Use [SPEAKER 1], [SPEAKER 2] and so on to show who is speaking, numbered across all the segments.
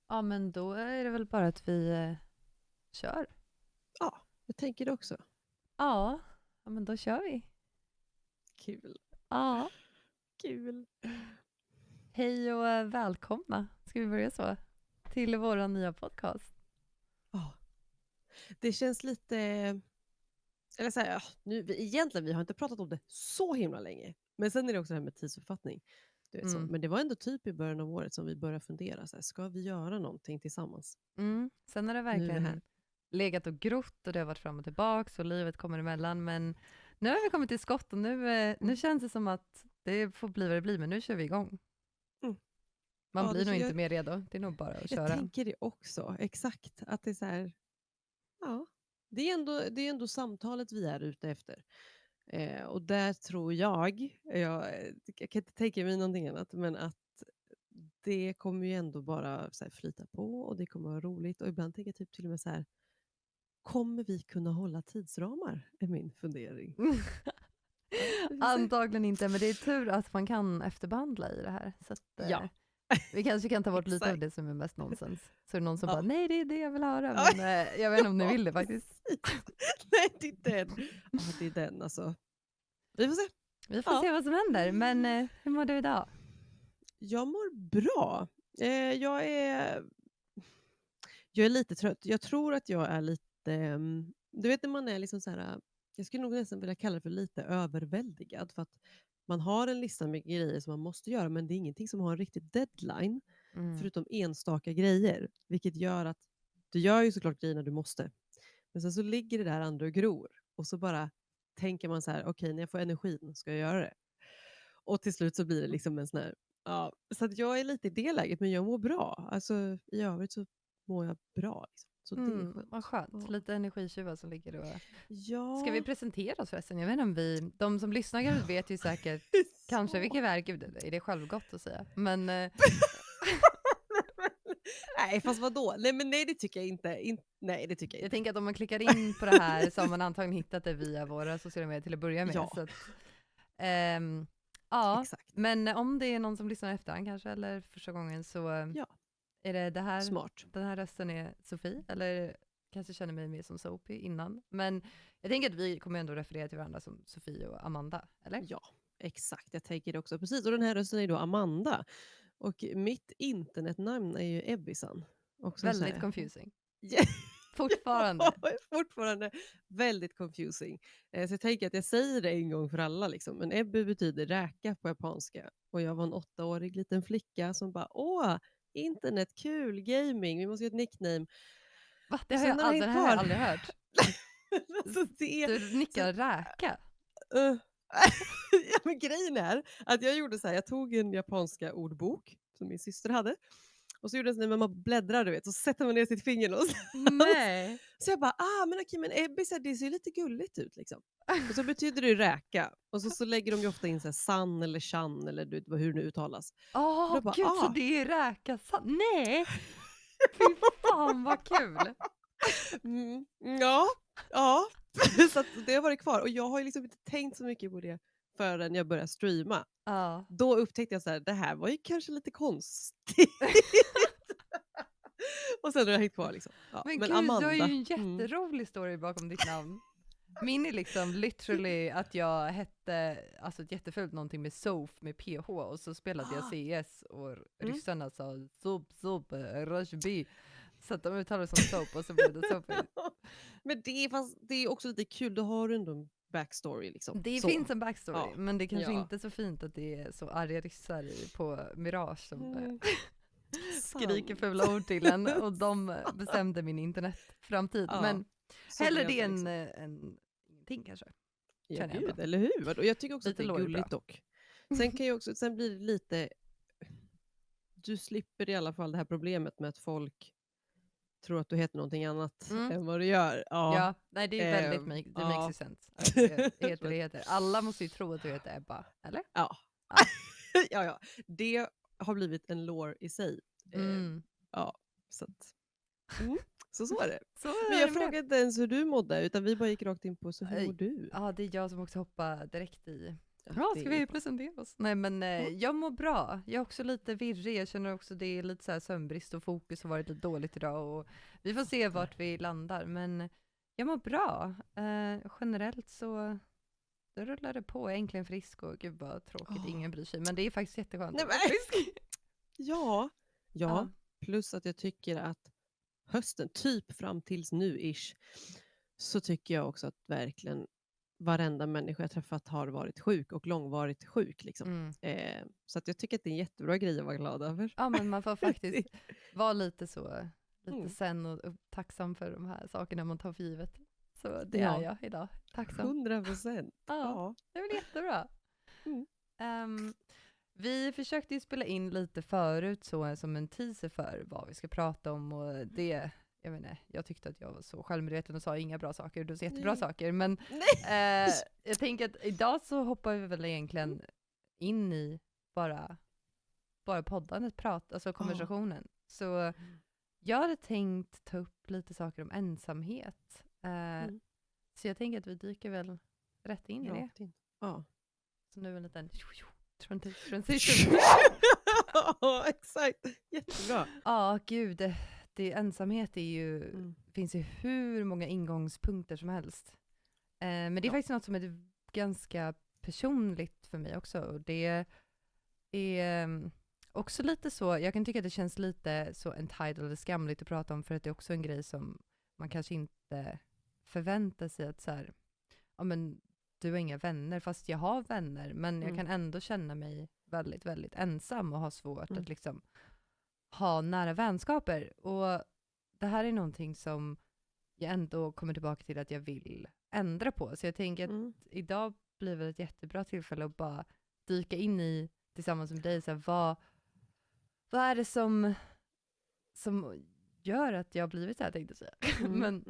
[SPEAKER 1] Ja, men då är det väl bara att vi kör.
[SPEAKER 2] Ja, jag tänker det också.
[SPEAKER 1] Ja, men då kör vi.
[SPEAKER 2] Kul.
[SPEAKER 1] Ja,
[SPEAKER 2] Kul.
[SPEAKER 1] hej och välkomna. Ska vi börja så? Till vår nya podcast.
[SPEAKER 2] Ja. Det känns lite... Eller så här, egentligen vi har inte pratat om det så himla länge. Men sen är det också det här med tidsuppfattning. Du vet så.
[SPEAKER 1] Mm.
[SPEAKER 2] Men det var ändå typ i början av året som vi började fundera. Så här, ska vi göra någonting tillsammans?
[SPEAKER 1] Sen har det
[SPEAKER 2] Nu är vi här.
[SPEAKER 1] verkligen legat och grott och det har varit fram och tillbaks och livet kommer emellan. Men nu har vi kommit till skott och nu känns det som att det får bli vad det blir. Men nu kör vi igång.
[SPEAKER 2] Mm.
[SPEAKER 1] Man
[SPEAKER 2] Ja,
[SPEAKER 1] blir nog inte mer redo. Det är nog bara att
[SPEAKER 2] jag
[SPEAKER 1] köra.
[SPEAKER 2] tänker det också. Exakt. Att det är så här... Ja. Det är ändå samtalet vi är ute efter. Och där tror jag kan inte tänka mig någonting annat, men att det kommer ju ändå bara så här flyta på och det kommer vara roligt. Och ibland tänker jag typ till och med så här, kommer vi kunna hålla tidsramar? Är min fundering. Ja, vi får se.
[SPEAKER 1] Antagligen inte, men det är tur att man kan efterbehandla i det här. Så att,
[SPEAKER 2] Ja.
[SPEAKER 1] vi kanske kan ta bort lite av
[SPEAKER 2] Exakt.
[SPEAKER 1] det som är mest nonsens. Så är det någon som
[SPEAKER 2] Ja.
[SPEAKER 1] bara, nej det är det jag vill höra,
[SPEAKER 2] Ja.
[SPEAKER 1] men jag vet inte om ni vill det faktiskt.
[SPEAKER 2] Nej, det är den. Ja, det är den alltså. Vi får se.
[SPEAKER 1] Vi får
[SPEAKER 2] Ja.
[SPEAKER 1] se vad som händer, men hur mår du idag?
[SPEAKER 2] Jag mår bra. Jag är lite trött. Jag tror att jag är lite... Du vet när man är liksom så här... Jag skulle nog nästan vilja kalla det för lite överväldigad. För att man har en lista med grejer som man måste göra, men det är ingenting som har en riktig deadline. Förutom enstaka grejer. Vilket gör att du gör ju såklart grejerna du måste. Men sen så ligger det där andra och gror. Och så bara tänker man så här, okej, när jag får energin ska jag göra det. Och till slut så blir det liksom en sån här... Ja, så att jag är lite i det läget, men jag mår bra. Alltså i övrigt så mår jag bra. Liksom. Så det är skönt.
[SPEAKER 1] Vad skönt,
[SPEAKER 2] Ja.
[SPEAKER 1] lite energitjuvar som ligger och...
[SPEAKER 2] Ja.
[SPEAKER 1] Ska vi presentera oss förresten? Jag vet inte om de som lyssnar kanske vet ju säkert, kanske vilka verk är det självgott att säga. Men
[SPEAKER 2] Nej, fast vadå? Nej, det tycker jag inte. Nej, det tycker jag
[SPEAKER 1] jag
[SPEAKER 2] inte.
[SPEAKER 1] tänker att om man klickar in på det här så har man antagligen hittat det via våra sociala medier till att börja med.
[SPEAKER 2] Ja.
[SPEAKER 1] Så att, ja,
[SPEAKER 2] Exakt.
[SPEAKER 1] men om det är någon som lyssnar efterhand kanske, eller första gången, så
[SPEAKER 2] Ja.
[SPEAKER 1] är det här,
[SPEAKER 2] Smart.
[SPEAKER 1] den här rösten är Sofie, eller kanske känner mig mer som Sophie innan. Men jag tänker att vi kommer ändå referera till varandra som Sofie och Amanda, eller?
[SPEAKER 2] Ja, exakt. Jag tänker det också. Precis. Och den här rösten är då Amanda. Och mitt internetnamn är ju Ebbisan. Också så
[SPEAKER 1] Väldigt
[SPEAKER 2] här.
[SPEAKER 1] confusing.
[SPEAKER 2] Ja.
[SPEAKER 1] Fortfarande.
[SPEAKER 2] Ja, fortfarande väldigt confusing. Så jag tänker att jag säger det en gång för alla. Liksom. Men Ebbe betyder räka på japanska. Och jag var en 8-årig liten flicka som bara, internet, kul, gaming, vi måste göra ett nickname.
[SPEAKER 1] Va?
[SPEAKER 2] Och sen
[SPEAKER 1] Det här har jag aldrig hört.
[SPEAKER 2] Alltså,
[SPEAKER 1] Du nickar räka.
[SPEAKER 2] Ja, men grejen är att jag gjorde så här, jag tog en japanska ordbok som min syster hade. Och så gjorde jag så när man bläddrar, du vet, så sätter man ner sitt finger någonstans.
[SPEAKER 1] Nej.
[SPEAKER 2] Så jag bara, men Ebbe, det ser lite gulligt ut liksom. Och så betyder det räka. Och så lägger de ju ofta in så här, san eller chan eller du vet hur det nu uttalas.
[SPEAKER 1] Åh,
[SPEAKER 2] bara,
[SPEAKER 1] gud, så det är räka. Nej! Fy fan vad kul.
[SPEAKER 2] Ja. Så att det har varit kvar. Och jag har ju liksom inte tänkt så mycket på det förrän jag började streama.
[SPEAKER 1] Ja.
[SPEAKER 2] Då upptäckte jag så här, det här var ju kanske lite konstigt. Och sen har jag hängt kvar liksom. Ja,
[SPEAKER 1] Men
[SPEAKER 2] men
[SPEAKER 1] gud,
[SPEAKER 2] Amanda.
[SPEAKER 1] du har ju en jätterolig story bakom ditt namn. Min är liksom literally att jag hette, alltså ett jättefult någonting med Sof med PH, och så spelade jag CS och ryssarna sa Sob, Rashbi. Så att de uttalade som Soap och så blev det Sophie.
[SPEAKER 2] Men det är också lite kul, då har du ändå en backstory liksom.
[SPEAKER 1] Det
[SPEAKER 2] så.
[SPEAKER 1] finns en backstory,
[SPEAKER 2] Ja.
[SPEAKER 1] men det är kanske
[SPEAKER 2] Ja.
[SPEAKER 1] inte så fint att det är så arga ryssar på Mirage som skriker
[SPEAKER 2] Sant.
[SPEAKER 1] fula ord till en, och de bestämde min internetframtid.
[SPEAKER 2] Ja,
[SPEAKER 1] Men
[SPEAKER 2] så
[SPEAKER 1] hellre
[SPEAKER 2] blev
[SPEAKER 1] det än
[SPEAKER 2] liksom.
[SPEAKER 1] ingenting kanske.
[SPEAKER 2] Ja,
[SPEAKER 1] känner jag
[SPEAKER 2] gud,
[SPEAKER 1] ändå.
[SPEAKER 2] eller hur? Och jag tycker också
[SPEAKER 1] Lite
[SPEAKER 2] att det är
[SPEAKER 1] lår är
[SPEAKER 2] gulligt
[SPEAKER 1] bra.
[SPEAKER 2] dock. Sen blir det lite, du slipper i alla fall det här problemet med att folk tror att du heter någonting annat än vad du gör.
[SPEAKER 1] Ja, nej, det är väldigt det makes ju sense. Att jag heter det heter. Alla måste ju tro att du heter Ebba, eller?
[SPEAKER 2] Ja. Ja. Det har blivit en lore i sig. Ja, så att. Så är det. Men jag frågade inte ens hur du mådde, utan vi bara gick rakt in på, så hur mår du?
[SPEAKER 1] Ja, det är jag som också hoppar direkt i. Ja,
[SPEAKER 2] det
[SPEAKER 1] ska
[SPEAKER 2] är
[SPEAKER 1] vi presentera oss? Nej, men jag mår bra. Jag är också lite virrig. Jag känner också det är lite så här sömnbrist och fokus har varit lite dåligt idag. Och vi får se vart vi landar. Men jag mår bra. Generellt så då rullar det på. Jag är äntligen frisk och gud vad tråkigt. Ingen bryr sig. Men det är faktiskt jätteskönt
[SPEAKER 2] Nej,
[SPEAKER 1] att vara
[SPEAKER 2] men-
[SPEAKER 1] frisk.
[SPEAKER 2] Ja,
[SPEAKER 1] Ja.
[SPEAKER 2] plus att jag tycker att hösten, typ fram tills nu-ish, så tycker jag också att verkligen varenda människa jag träffat har varit sjuk och långvarigt sjuk. Liksom.
[SPEAKER 1] Mm.
[SPEAKER 2] Så att jag tycker att det är en jättebra grej att vara glad över.
[SPEAKER 1] Ja, men man får faktiskt vara lite så, lite
[SPEAKER 2] Mm.
[SPEAKER 1] sen och tacksam för de här sakerna man tar för givet. Så det
[SPEAKER 2] Ja.
[SPEAKER 1] är jag idag. Tacksam.
[SPEAKER 2] 100%.
[SPEAKER 1] Ja, det är väl jättebra.
[SPEAKER 2] Mm.
[SPEAKER 1] Vi försökte ju spela in lite förut så som en teaser för vad vi ska prata om och det, jag vet inte, jag tyckte att jag var så självmedveten och sa inga bra saker, du sa jättebra
[SPEAKER 2] Nej.
[SPEAKER 1] saker, men jag tänker att idag så hoppar vi väl egentligen in i bara poddandet, alltså konversationen. Så jag hade tänkt ta upp lite saker om ensamhet. Så jag tänker att vi dyker väl rätt in i det.
[SPEAKER 2] Rakt in. Ja.
[SPEAKER 1] Så nu en liten transition.
[SPEAKER 2] Ja, exakt. Jättebra.
[SPEAKER 1] Ja, gud. Ensamhet är ju, finns ju hur många ingångspunkter som helst. Men det är faktiskt något som är ganska personligt för mig också. Och det är också lite så, jag kan tycka att det känns lite så entitled eller skamligt att prata om, för att det är också en grej som man kanske inte förväntar sig att så här, ja men du har inga vänner, fast jag har vänner, men jag kan ändå känna mig väldigt, väldigt ensam och ha svårt att liksom ha nära vänskaper. Och det här är någonting som jag ändå kommer tillbaka till att jag vill ändra på. Så jag tänker att idag blir väl ett jättebra tillfälle att bara dyka in i tillsammans med dig, så här, vad är det som gör att jag har blivit så här, tänkte jag säga. Men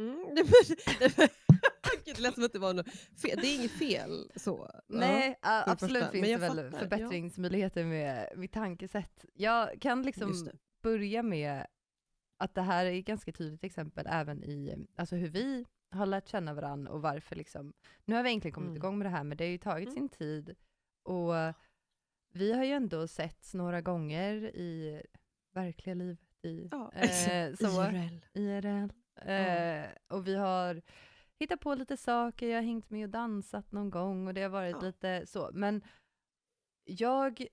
[SPEAKER 2] Det lät som att det var något fel. Det är inget fel så.
[SPEAKER 1] Nej, absolut
[SPEAKER 2] första.
[SPEAKER 1] finns
[SPEAKER 2] Men
[SPEAKER 1] det
[SPEAKER 2] jag
[SPEAKER 1] väl
[SPEAKER 2] fattar,
[SPEAKER 1] förbättringsmöjligheter med mitt tankesätt. Jag kan liksom börja med att det här är ett ganska tydligt exempel även i alltså hur vi har lärt känna varandra och varför liksom. Nu har vi egentligen kommit igång med det här, men det har ju tagit sin tid. Och vi har ju ändå setts några gånger i verkliga livet. IRL. Och vi har hittat på lite saker, jag har hängt med och dansat någon gång och det har varit lite så. Men jag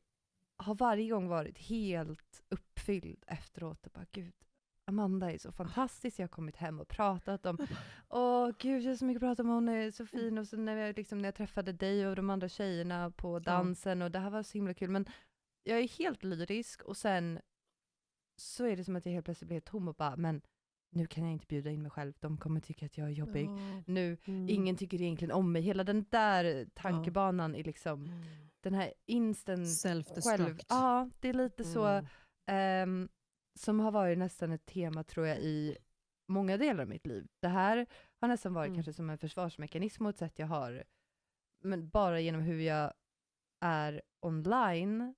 [SPEAKER 1] har varje gång varit helt uppfylld efteråt och bara, gud, Amanda är så fantastisk. Jag har kommit hem och pratat om, gud, jag har så mycket att prata om, hon är så fin. Och så när jag träffade dig och de andra tjejerna på dansen och det här var så himla kul. Men jag är helt lyrisk och sen så är det som att jag helt plötsligt blir tom och bara, men nu kan jag inte bjuda in mig själv. De kommer tycka att jag är jobbig. Ingen tycker egentligen om mig. Hela den där tankebanan är liksom den här instant
[SPEAKER 2] self-destruct.
[SPEAKER 1] Ja, det är lite så som har varit nästan ett tema, tror jag, i många delar av mitt liv. Det här har nästan varit kanske som en försvarsmekanism mot sätt jag har, men bara genom hur jag är online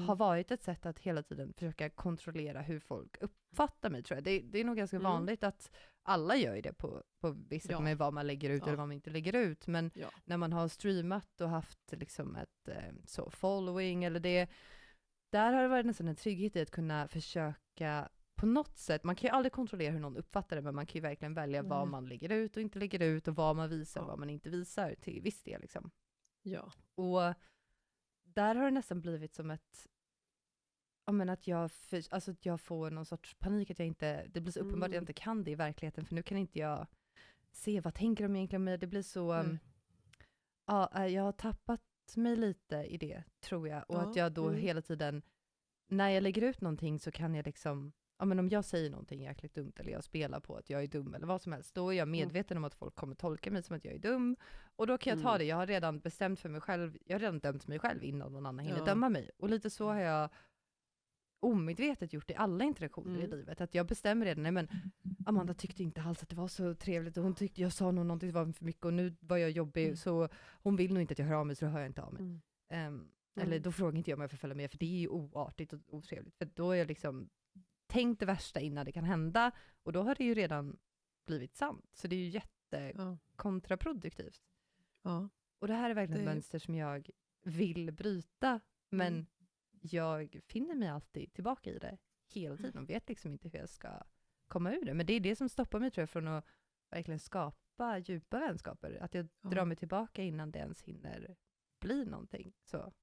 [SPEAKER 1] har varit ett sätt att hela tiden försöka kontrollera hur folk uppfattar mig, tror jag. Det är nog ganska vanligt att alla gör det på vissa sätt med vad man lägger ut eller vad man inte lägger ut. Men när man har streamat och haft liksom ett så following eller det, där har det varit nästan en trygghet i att kunna försöka på något sätt. Man kan ju aldrig kontrollera hur någon uppfattar det, men man kan ju verkligen välja vad man lägger ut och inte lägger ut och vad man visar och vad man inte visar till viss del liksom.
[SPEAKER 2] Ja.
[SPEAKER 1] Och där har det nästan blivit som ett att jag får någon sorts panik att jag inte, det blir så uppenbart att jag inte kan det i verkligheten, för nu kan inte jag se vad tänker de egentligen om mig. Det blir så jag har tappat mig lite i det, tror jag, och att jag då hela tiden när jag lägger ut någonting så kan jag liksom, om jag säger någonting jäkligt dumt eller jag spelar på att jag är dum eller vad som helst, då är jag medveten om att folk kommer tolka mig som att jag är dum, och då kan jag ta det. Jag har redan bestämt för mig själv, jag har redan dömt mig själv innan någon annan hinner döma mig, och lite så har jag omedvetet gjort i alla interaktioner i livet, att jag bestämmer redan, nej men Amanda tyckte inte alls att det var så trevligt och hon tyckte jag sa nog någonting som var för mycket och nu var jag jobbig, så hon vill nog inte att jag hör av mig, så då hör jag inte av mig. Eller då frågar inte jag om jag får följa med, för det är ju oartigt och otrevligt, för då är jag liksom tänkt det värsta innan det kan hända, och då har det ju redan blivit sant, så det är ju jättekontraproduktivt. Och det här är verkligen ett mönster som jag vill bryta, men jag finner mig alltid tillbaka i det hela tiden och vet liksom inte hur jag ska komma ur det. Men det är det som stoppar mig tror jag från att verkligen skapa djupa vänskaper. Att jag drar mig tillbaka innan det ens hinner bli någonting. Så.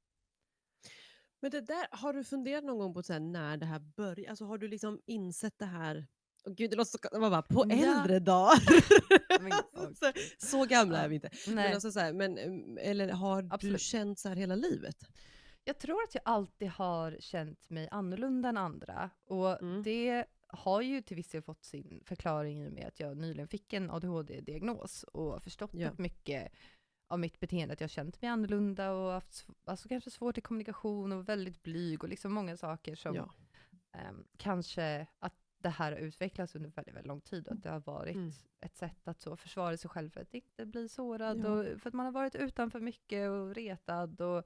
[SPEAKER 2] Men det där, har du funderat någon gång på så här, när det här börjar? Alltså har du liksom insett det här? Åh gud, det låter så, bara på äldre dagar. Så gamla är vi inte. Men, alltså så här, eller har du känt så här hela livet?
[SPEAKER 1] Jag tror att jag alltid har känt mig annorlunda än andra. Och det har ju till viss del fått sin förklaring i och med att jag nyligen fick en ADHD-diagnos och förstått att mycket av mitt beteende, att jag har känt mig annorlunda och haft kanske svårt i kommunikation och väldigt blyg och liksom många saker som kanske att det här har utvecklats under väldigt, väldigt lång tid och att det har varit ett sätt att så försvara sig själv för att inte bli sårad och för att man har varit utanför mycket och retad och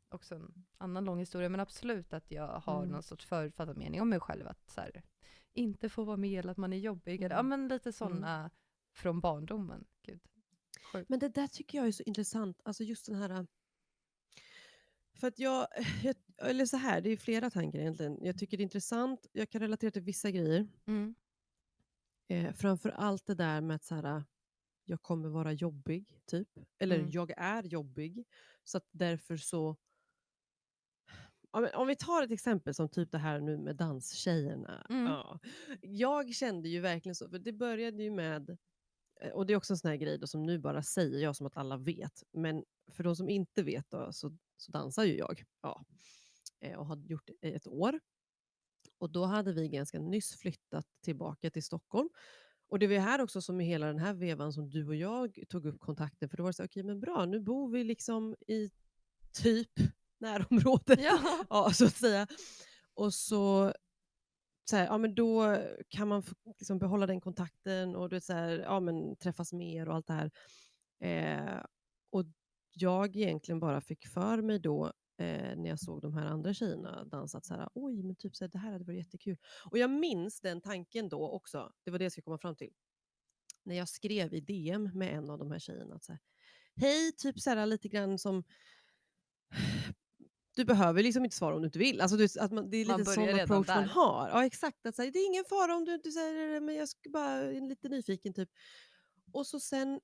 [SPEAKER 1] också en annan lång historia, men absolut att jag har någon sorts förutfattad mening om mig själv att så här, inte få vara med eller att man är jobbig. Ja, men lite sådana från barndomen. Gud. Sjukt.
[SPEAKER 2] Men det där tycker jag är så intressant, alltså just den här, för att eller så här, det är flera tankar egentligen. Jag tycker det är intressant, jag kan relatera till vissa grejer. Framför allt det där med att så här, jag kommer vara jobbig, typ. Eller jag är jobbig. Så att därför så... Om vi tar ett exempel som typ det här nu med danstjejerna. Ja. Jag kände ju verkligen så, för det började ju med... Och det är också en sån här grej då, som nu bara säger jag som att alla vet. Men för de som inte vet då, så dansar ju jag. Ja. Och har gjort det i ett år. Och då hade vi ganska nyss flyttat tillbaka till Stockholm. Och det var här också som i hela den här vevan som du och jag tog upp kontakten. För då var det så okej, men bra, nu bor vi liksom i typ närområdet. Ja, så att säga. Och så här, ja men då kan man liksom behålla den kontakten och så här, ja men träffas mer och allt det här. Och jag egentligen bara fick för mig då när jag såg de här andra tjejerna dansat så här, oj men typ så här, det här hade varit jättekul. Och jag minns den tanken då också, det var det jag skulle komma fram till. När jag skrev i DM med en av de här tjejerna att så här, hej, typ så här lite grann som du behöver liksom inte svara om du inte vill. Alltså att det är lite sån approach man har. Ja, exakt. Att säga, det är ingen fara om du inte säger det, men jag ska bara är lite nyfiken typ. Och så sen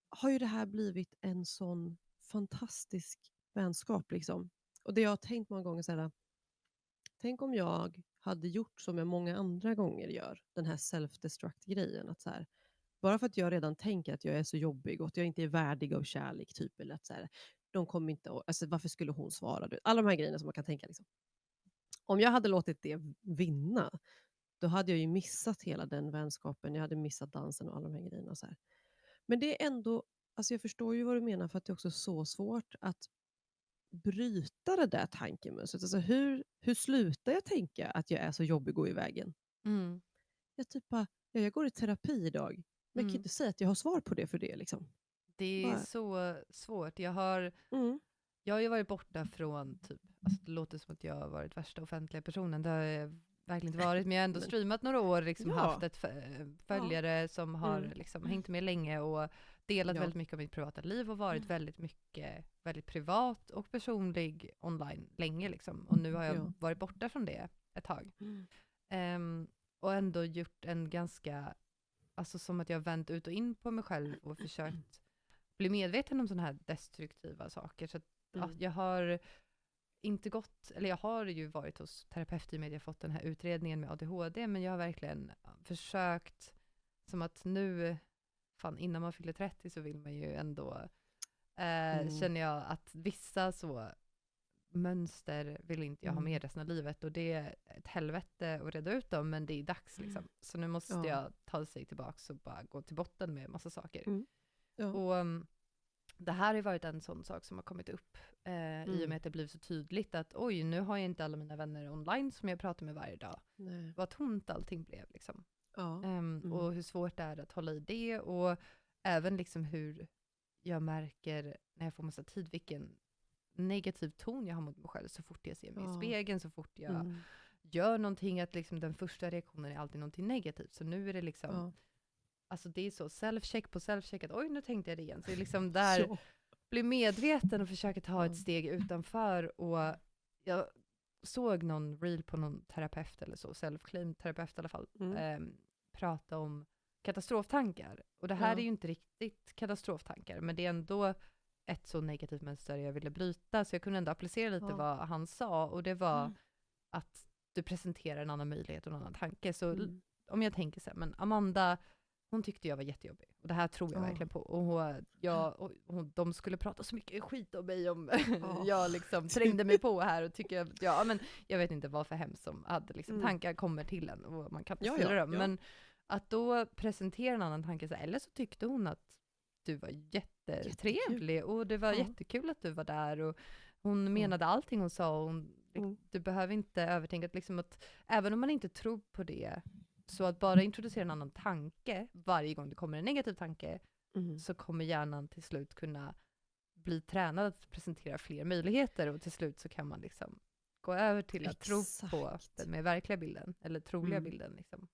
[SPEAKER 2] har ju det här blivit en sån fantastisk vänskap liksom. Och det jag har tänkt många gånger så här, tänk om jag hade gjort som jag många andra gånger gör, den här self-destruct-grejen. Att så här, bara för att jag redan tänker att jag är så jobbig och att jag inte är värdig av kärlek typ, eller att så här, de kommer inte, alltså varför skulle hon svara? Alla de här grejerna som man kan tänka liksom. Om jag hade låtit det vinna, då hade jag ju missat hela den vänskapen. Jag hade missat dansen och alla de här grejerna. Så här. Men det är ändå, alltså jag förstår ju vad du menar, för att det är också så svårt att bryta det där tankemönstret. Alltså hur slutar jag tänka att jag är så jobbig och i vägen? Jag typ bara, jag går i terapi idag. Men jag kan inte säga att jag har svar på det för det liksom.
[SPEAKER 1] Det är så svårt. Jag har ju varit borta från typ, alltså det låter som att jag har varit värsta offentliga personen. Det har jag verkligen inte varit, men jag har ändå streamat några år, liksom haft ett följare som har liksom hängt med länge och delat väldigt mycket av mitt privata liv och varit väldigt privat och personlig online länge liksom. Och nu har jag varit borta från det ett tag. Och ändå gjort en ganska, alltså som att jag har vänt ut och in på mig själv och försökt bli medveten om sådana här destruktiva saker. Så att jag har inte gått, eller jag har ju varit hos terapeut i och med att jag fått den här utredningen med ADHD, men jag har verkligen försökt, som att nu, fan innan man fyller 30 så vill man ju ändå, känner jag att vissa så mönster vill inte jag ha med resten av livet, och det är ett helvete att reda ut dem, men det är dags liksom. Så nu måste jag ta sig tillbaka och bara gå till botten med massa saker. Och det här har varit en sån sak som har kommit upp i och med att det blivit så tydligt att oj, nu har jag inte alla mina vänner online som jag pratar med varje dag.
[SPEAKER 2] Nej.
[SPEAKER 1] Vad tomt allting blev liksom. Och hur svårt det är att hålla i det, och även liksom hur jag märker när jag får massa tid vilken negativ ton jag har mot mig själv så fort jag ser mig i spegeln, så fort jag gör någonting, att liksom den första reaktionen är alltid någonting negativt. Så nu är det liksom alltså det är så self-check på self-check att oj, nu tänkte jag det igen. Så det är liksom där bli medveten och försöka ta ett steg utanför. Och jag såg någon reel på någon terapeut eller så, self-claim terapeut i alla fall, prata om katastroftankar. Och det här är ju inte riktigt katastroftankar, men det är ändå ett så negativt mönster jag ville bryta, så jag kunde ändå applicera lite vad han sa, och det var att du presenterar en annan möjlighet och en annan tanke. Så om jag tänker så här, men Amanda, hon tyckte jag var jättejobbig, och det här tror jag verkligen på, och de skulle prata så mycket skit om mig om jag liksom trängde mig på här och tycker men jag vet inte vad för hemskt som hade liksom, tankar kommer till en och man kan inte styra dem, men att då presentera en annan tanke, eller så tyckte hon att du var jättetrevlig och det var jättekul att du var där, och hon menade allting hon sa, och du behöver inte övertänka liksom, att även om man inte tror på det, så att bara introducera en annan tanke varje gång det kommer en negativ tanke, så kommer hjärnan till slut kunna bli tränad att presentera fler möjligheter, och till slut så kan man liksom gå över till att tro på den med verkliga bilden, eller troliga bilden liksom.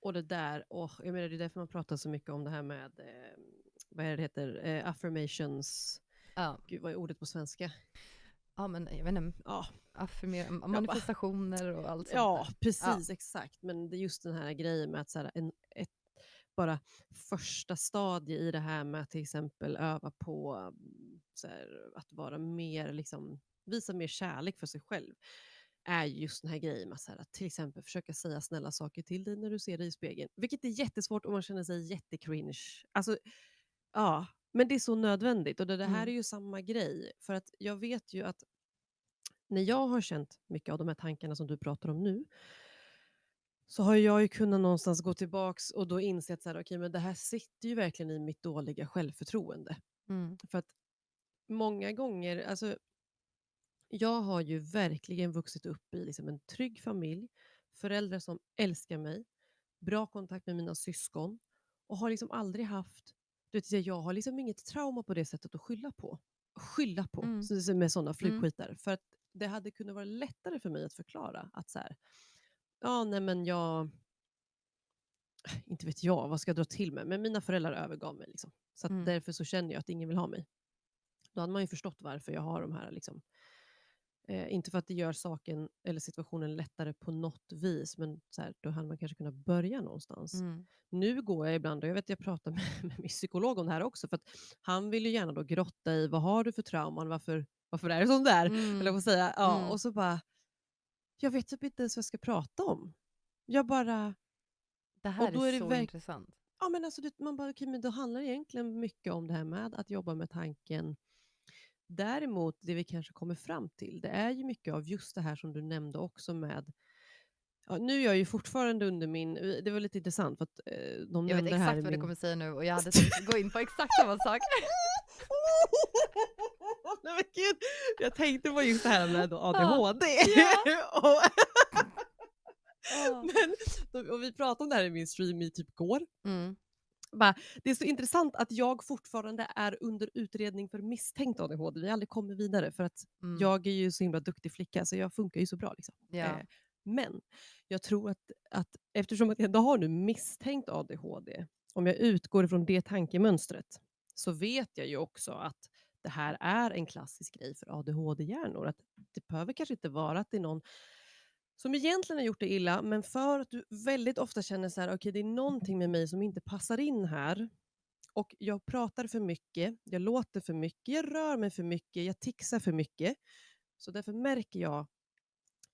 [SPEAKER 2] Och det där, jag menar, det är därför man pratar så mycket om det här med, vad är det heter, affirmations. Gud, vad är ordet på svenska?
[SPEAKER 1] Ja, men jag vet inte, manifestationer och allt sånt där.
[SPEAKER 2] Precis, exakt. Men det är just den här grejen med att så här, ett bara första stadie i det här med att till exempel öva på så här, att vara mer, liksom, visa mer kärlek för sig själv, är just den här grejen med att till exempel försöka säga snälla saker till dig när du ser dig i spegeln. Vilket är jättesvårt om man känner sig jättecringe. Alltså, men det är så nödvändigt. Och det här är ju samma grej. För att jag vet ju att när jag har känt mycket av de här tankarna som du pratar om nu, så har jag ju kunnat någonstans gå tillbaks och då insett så här, okej, men det här sitter ju verkligen i mitt dåliga självförtroende. För att många gånger, alltså, jag har ju verkligen vuxit upp i liksom en trygg familj, föräldrar som älskar mig, bra kontakt med mina syskon, och har liksom aldrig haft, jag har liksom inget trauma på det sättet att skylla på med sådana flugskitar, för att det hade kunnat vara lättare för mig att förklara att så här, nej men jag, inte vet jag, vad ska jag dra till med, men mina föräldrar övergav mig liksom. Så att därför så känner jag att ingen vill ha mig. Då hade man ju förstått varför jag har de här liksom, inte för att det gör saken eller situationen lättare på något vis, men så här, då hade man kanske kunnat börja någonstans. Nu går jag ibland, och jag vet jag pratar med min psykolog om det här också, för att han vill ju gärna då grotta i, vad har du för trauman, varför är det sånt där? Eller vad säga, och så bara, jag vet typ inte ens vad jag ska prata om. Jag bara...
[SPEAKER 1] Det här då är så intressant.
[SPEAKER 2] Ja, men alltså, man bara, men då handlar det egentligen mycket om det här med att jobba med tanken. Däremot, det vi kanske kommer fram till, det är ju mycket av just det här som du nämnde också med... nu är jag ju fortfarande under min... Det var lite intressant, för att de
[SPEAKER 1] jag vet exakt
[SPEAKER 2] här
[SPEAKER 1] vad du kommer säga nu, och jag hade tänkt gå in på exakt samma sak.
[SPEAKER 2] Nej, men Gud, jag tänkte på just det här med ADHD. Och vi pratade om det här i min stream i typ går. Det är så intressant att jag fortfarande är under utredning för misstänkt ADHD. Vi har aldrig kommit vidare, för att jag är ju så himla duktig flicka, så jag funkar ju så bra liksom. Men jag tror att eftersom att jag ändå har nu misstänkt ADHD, om jag utgår ifrån det tankemönstret, så vet jag ju också att det här är en klassisk grej för ADHD-hjärnor. Att det behöver kanske inte vara att det är någon som egentligen har gjort det illa, men för att du väldigt ofta känner så här, okej, det är någonting med mig som inte passar in här, och jag pratar för mycket, jag låter för mycket, jag rör mig för mycket, jag tixar för mycket, så därför märker jag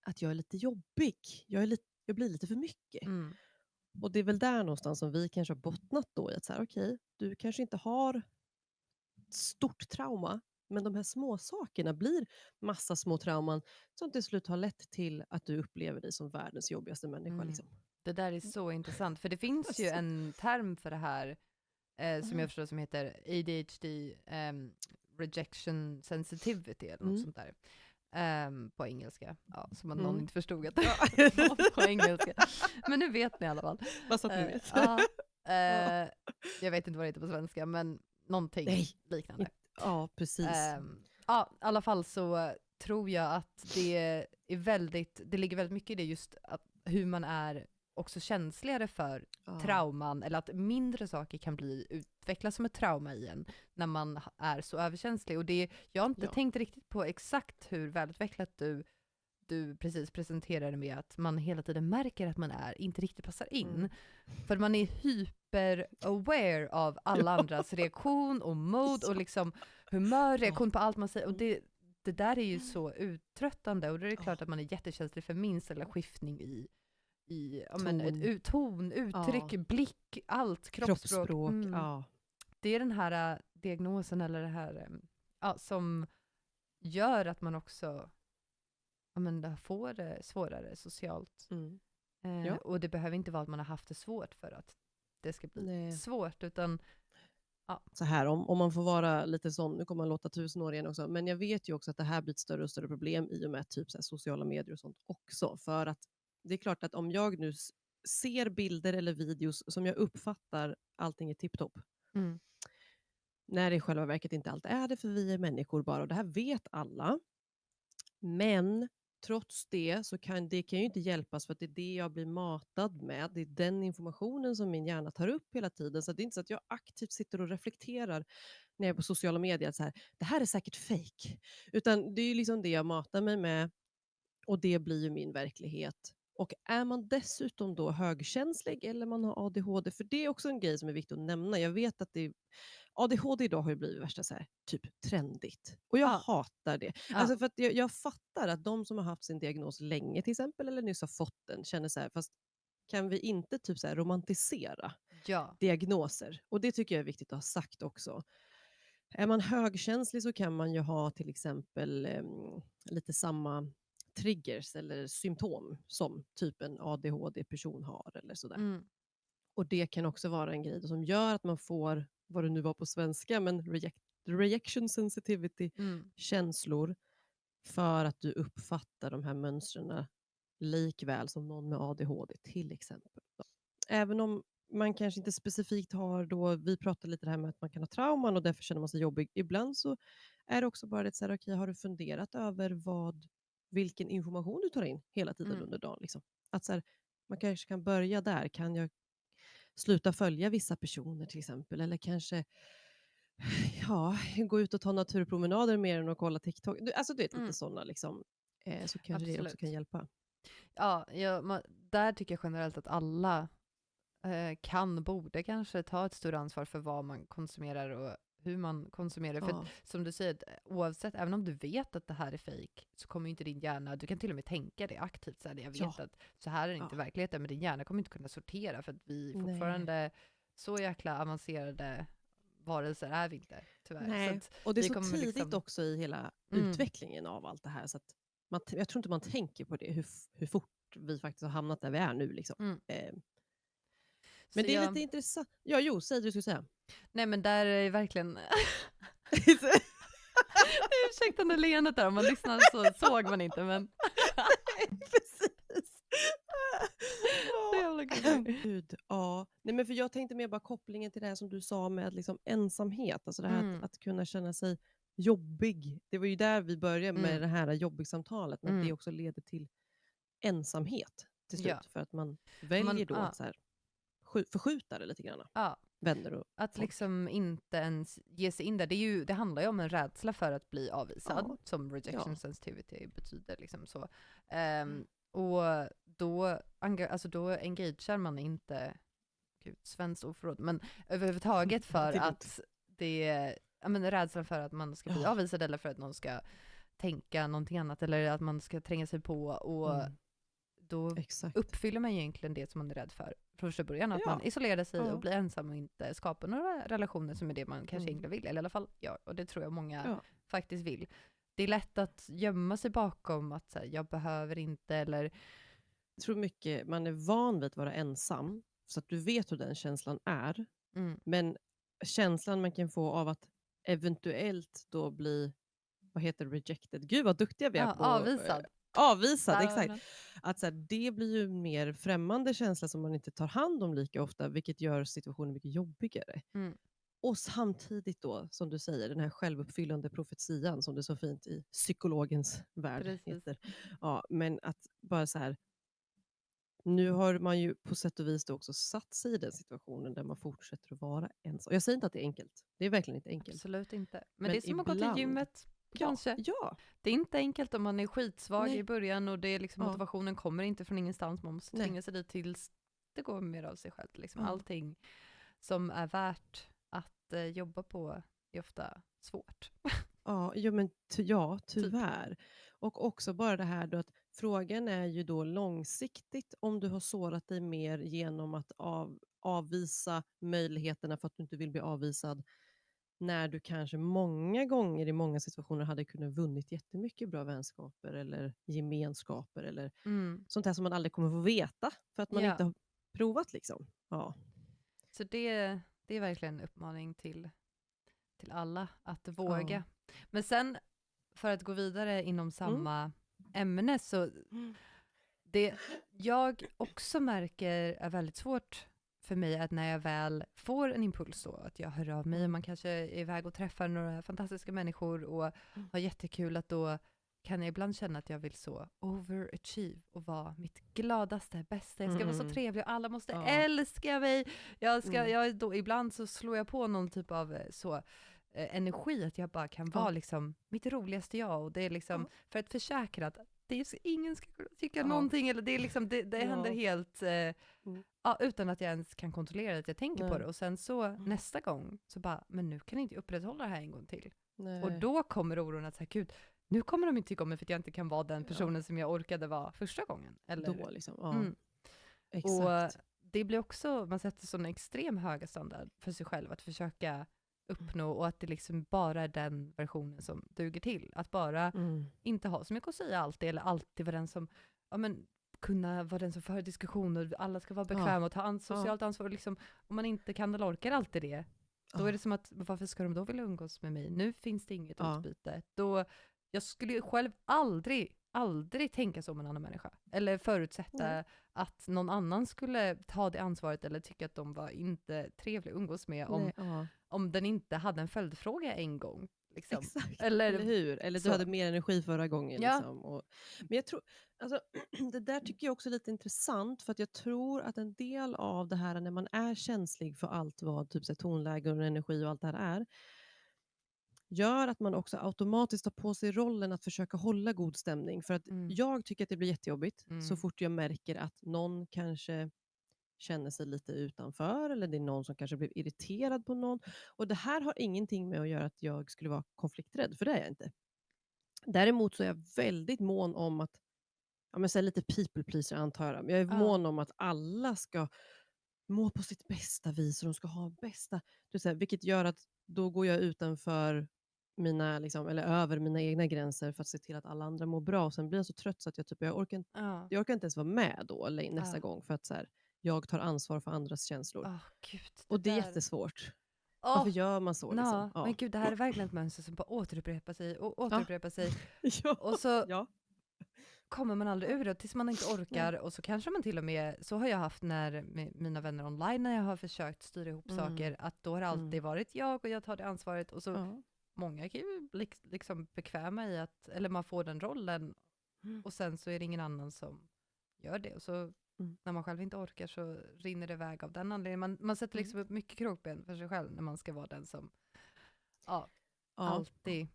[SPEAKER 2] att jag är lite jobbig, jag blir lite för mycket. Och det är väl där någonstans som vi kanske har bottnat då i att så här, okej, du kanske inte har stort trauma, men de här små sakerna blir massa små trauman som till slut har lett till att du upplever dig som världens jobbigaste människa. Liksom.
[SPEAKER 1] Det där är så intressant, för det finns ju en term för det här som jag förstår som heter ADHD rejection sensitivity eller något sånt där. På engelska. Ja, som att någon inte förstod att det var på engelska. Men nu vet ni i alla fall.
[SPEAKER 2] Vad så att ni vet.
[SPEAKER 1] Jag vet inte vad det heter på svenska, men någonting liknande.
[SPEAKER 2] Ja, precis.
[SPEAKER 1] I alla fall så tror jag att det ligger väldigt mycket i det, just att hur man är också känsligare för
[SPEAKER 2] Ja.
[SPEAKER 1] trauman, eller att mindre saker kan utvecklas som ett trauma igen när man är så överkänslig. Och jag har inte tänkt riktigt på exakt hur välutvecklat du precis presenterade med att man hela tiden märker att man inte riktigt passar in. För man är hyper-aware av alla andras reaktion och mode och liksom humör, reaktion på allt man säger. Och det där är ju så uttröttande, och då är det klart att man är jättekänslig för minsta eller skiftning i ton, uttryck, blick, allt, kroppsspråk. Det är den här diagnosen eller det här som gör att man också får det svårare socialt. Och det behöver inte vara att man har haft det svårt för att det ska bli svårt, utan
[SPEAKER 2] så här, om man får vara lite sån, nu kommer man låta 1000 år igen också, men jag vet ju också att det här blir ett större och större problem i och med typ så här sociala medier och sånt också, för att det är klart att om jag nu ser bilder eller videos som jag uppfattar allting är tipptopp, när det i själva verket inte allt är det, för vi är människor bara, och det här vet alla, men trots det så kan det ju inte hjälpas, för att det är det jag blir matad med. Det är den informationen som min hjärna tar upp hela tiden. Så det är inte så att jag aktivt sitter och reflekterar när jag är på sociala medier. Så här, det här är säkert fake. Utan det är ju liksom det jag matar mig med. Och det blir ju min verklighet. Och är man dessutom då högkänslig eller man har ADHD, för det är också en grej som är viktigt att nämna. Jag vet att ADHD idag har ju blivit värsta så här, typ trendigt. Och jag hatar det. Alltså för att jag fattar att de som har haft sin diagnos länge till exempel, eller nyss har fått den, känner så här, fast kan vi inte typ så här romantisera diagnoser? Och det tycker jag är viktigt att ha sagt också. Är man högkänslig så kan man ju ha till exempel lite samma triggers eller symptom som typ en ADHD-person har eller sådär. Och det kan också vara en grej som gör att man får, vad det nu var på svenska, men reaction sensitivity, känslor, för att du uppfattar de här mönstren likväl som någon med ADHD till exempel. Även om man kanske inte specifikt har då, vi pratar lite det här med att man kan ha trauman och därför känner man sig jobbig. Ibland så är det också bara det så här, okej, har du funderat över vilken information du tar in hela tiden under dagen? Liksom? Att så här, man kanske kan börja där. Kan jag sluta följa vissa personer till exempel? Eller kanske gå ut och ta naturpromenader mer än att kolla TikTok. Alltså du vet, lite sådana liksom. Så kanske det också kan hjälpa.
[SPEAKER 1] Där tycker jag generellt att alla borde kanske ta ett större ansvar för vad man konsumerar och hur man konsumerar. För att, som du säger, oavsett, även om du vet att det här är fake, så kommer inte din hjärna, du kan till och med tänka det aktivt. Så här, jag vet att så här är det inte verkligheten, men din hjärna kommer inte kunna sortera, för att vi fortfarande så jäkla avancerade varelser är vi inte, tyvärr.
[SPEAKER 2] Nej.
[SPEAKER 1] Så att
[SPEAKER 2] och det är så tidigt också i hela utvecklingen av allt det här, så att jag tror inte man tänker på det, hur fort vi faktiskt har hamnat där vi är nu. Liksom. Men det är lite intressant. Säg det du skulle säga.
[SPEAKER 1] Nej, men där är verkligen... Ursäkta det leendet där, om man lyssnade så såg man inte, men...
[SPEAKER 2] Precis. Gud, Nej, men för jag tänkte mer bara kopplingen till det här som du sa med liksom ensamhet. Alltså det här att kunna känna sig jobbig. Det var ju där vi började med det här jobbig-samtalet. Men det också leder till ensamhet till slut. För att man väljer då att så här, förskjuta det lite grann. Vänner och
[SPEAKER 1] att
[SPEAKER 2] folk.
[SPEAKER 1] liksom inte ens ge sig in där. Det handlar ju om en rädsla för att bli avvisad, som rejection sensitivity betyder. Liksom så. Och då engagerar man inte, svenskt oförråd, men överhuvudtaget för att det är rädslan för att man ska bli avvisad, eller för att någon ska tänka någonting annat, eller att man ska tränga sig på, och då uppfyller man egentligen det som man är rädd för från första början, att man isolerar sig och blir ensam och inte skapar några relationer som är det man kanske egentligen vill, eller i alla fall och det tror jag många faktiskt vill. Det är lätt att gömma sig bakom att så här, jag behöver inte, eller...
[SPEAKER 2] Jag tror mycket man är van vid att vara ensam, så att du vet hur den känslan är, men känslan man kan få av att eventuellt då bli, vad heter rejected? Gud vad duktiga vi är på. Avvisad, exakt. Att så här, det blir ju mer främmande känsla som man inte tar hand om lika ofta, vilket gör situationen mycket jobbigare. Och samtidigt då, som du säger, den här självuppfyllande profetian, som det så fint i psykologens värld heter. Men att bara så här, nu har man ju på sätt och vis då också satt sig i den situationen där man fortsätter att vara ensam. Jag säger inte att det är enkelt. Det är verkligen inte enkelt.
[SPEAKER 1] Absolut inte. Men
[SPEAKER 2] Men
[SPEAKER 1] det är som att gå till
[SPEAKER 2] ibland,
[SPEAKER 1] gymmet, kanske.
[SPEAKER 2] ja,
[SPEAKER 1] Det är inte enkelt om man är skitsvag i
[SPEAKER 2] nej,
[SPEAKER 1] början och det är liksom,
[SPEAKER 2] ja,
[SPEAKER 1] motivationen kommer inte från ingenstans. Man måste
[SPEAKER 2] nej,
[SPEAKER 1] tvinga sig dit tills det går mer av sig självt. Liksom.
[SPEAKER 2] ja.
[SPEAKER 1] Allting som är värt att jobba på är ofta svårt.
[SPEAKER 2] Ja, jo, men ja,
[SPEAKER 1] Typ.
[SPEAKER 2] tyvärr. Och också bara det här då att frågan är ju då långsiktigt om du har sårat dig mer genom att avvisa möjligheterna för att du inte vill bli avvisad, när du kanske många gånger i många situationer hade kunnat vunnit jättemycket bra vänskaper eller gemenskaper eller
[SPEAKER 1] Mm.
[SPEAKER 2] sånt här som man aldrig kommer få veta för att man inte
[SPEAKER 1] Ja,
[SPEAKER 2] har provat liksom. Ja.
[SPEAKER 1] så det är verkligen en uppmaning till alla att
[SPEAKER 2] Ja.
[SPEAKER 1] våga. Men sen, för att gå vidare inom
[SPEAKER 2] Mm.
[SPEAKER 1] samma ämne, så det jag också märker är väldigt svårt för mig, att när jag väl får en impuls så, att jag hör av mig, och man kanske är iväg och träffar några fantastiska människor och har jättekul, att då kan jag ibland känna att jag vill så overachieve och vara mitt gladaste, bästa. Jag ska vara så trevlig och alla måste
[SPEAKER 2] Ja.
[SPEAKER 1] älska mig. Ibland så slår jag på någon typ av energi, att jag bara kan vara liksom mitt roligaste jag, och det är liksom för att försäkra att ingen ska tycka någonting, eller det är liksom, det händer helt utan att jag ens kan kontrollera att jag tänker på det, och sen så nästa gång så bara, men nu kan jag inte upprätthålla det här en gång till.
[SPEAKER 2] Nej.
[SPEAKER 1] Och då kommer oron att säga, gud, nu kommer de inte tycka om mig för att jag inte kan vara den personen som jag orkade vara första gången. Eller?
[SPEAKER 2] Då liksom, exakt.
[SPEAKER 1] Och det blir också, man sätter sån extrem höga standard för sig själv att försöka uppnå, och att det liksom bara är den versionen som duger till. Att bara inte ha så mycket att säga alltid, eller alltid vara den som, kunna vara den som för diskussioner, alla ska vara bekväma och ta socialt ansvar. Och liksom, om man inte kan eller orkar alltid det, då är det som att, varför ska de då vilja umgås med mig? Nu finns det inget utbyte. Jag skulle ju själv aldrig tänka så om en annan människa. Eller förutsätta att någon annan skulle ta det ansvaret, eller tycka att de var inte trevliga att umgås med om den inte hade en följdfråga en gång. Liksom.
[SPEAKER 2] Exakt,
[SPEAKER 1] eller
[SPEAKER 2] hur? Eller du hade mer energi förra gången.
[SPEAKER 1] Ja.
[SPEAKER 2] Liksom. Men jag tror, alltså, det där tycker jag också är lite intressant, för att jag tror att en del av det här, när man är känslig för allt vad typ så här, tonläge och energi och allt det här är, gör att man också automatiskt tar på sig rollen att försöka hålla god stämning. För att jag tycker att det blir jättejobbigt så fort jag märker att någon kanske känner sig lite utanför, eller det är någon som kanske blir irriterad på någon. Och det här har ingenting med att göra att jag skulle vara konflikträdd, för det är jag inte. Däremot så är jag väldigt mån om att, säga lite people pleaser antar jag, men jag är mån om att alla ska må på sitt bästa vis, och de ska ha bästa, vilket gör att då går jag utanför mina, liksom, eller över mina egna gränser för att se till att alla andra mår bra. Och sen blir jag så trött så att jag orkar inte ens vara med då nästa gång, för att så här, jag tar ansvar för andras känslor.
[SPEAKER 1] Gud,
[SPEAKER 2] och det är jättesvårt. Varför gör man så? Liksom?
[SPEAKER 1] Men gud, det här är verkligen ett mönster som bara återupprepar sig och återupprepar sig.
[SPEAKER 2] Ja.
[SPEAKER 1] Och så kommer man aldrig ur det tills man inte orkar. Och så kanske man till och med, så har jag haft med mina vänner online, när jag har försökt styra ihop saker, att då har det alltid varit jag, och jag tar det ansvaret. Och så många kan ju liksom bekväma i att, eller man får den rollen, och sen så är det ingen annan som gör det. Och så när man själv inte orkar så rinner det iväg av den anledningen. Man sätter liksom upp mycket krokben för sig själv när man ska vara den som alltid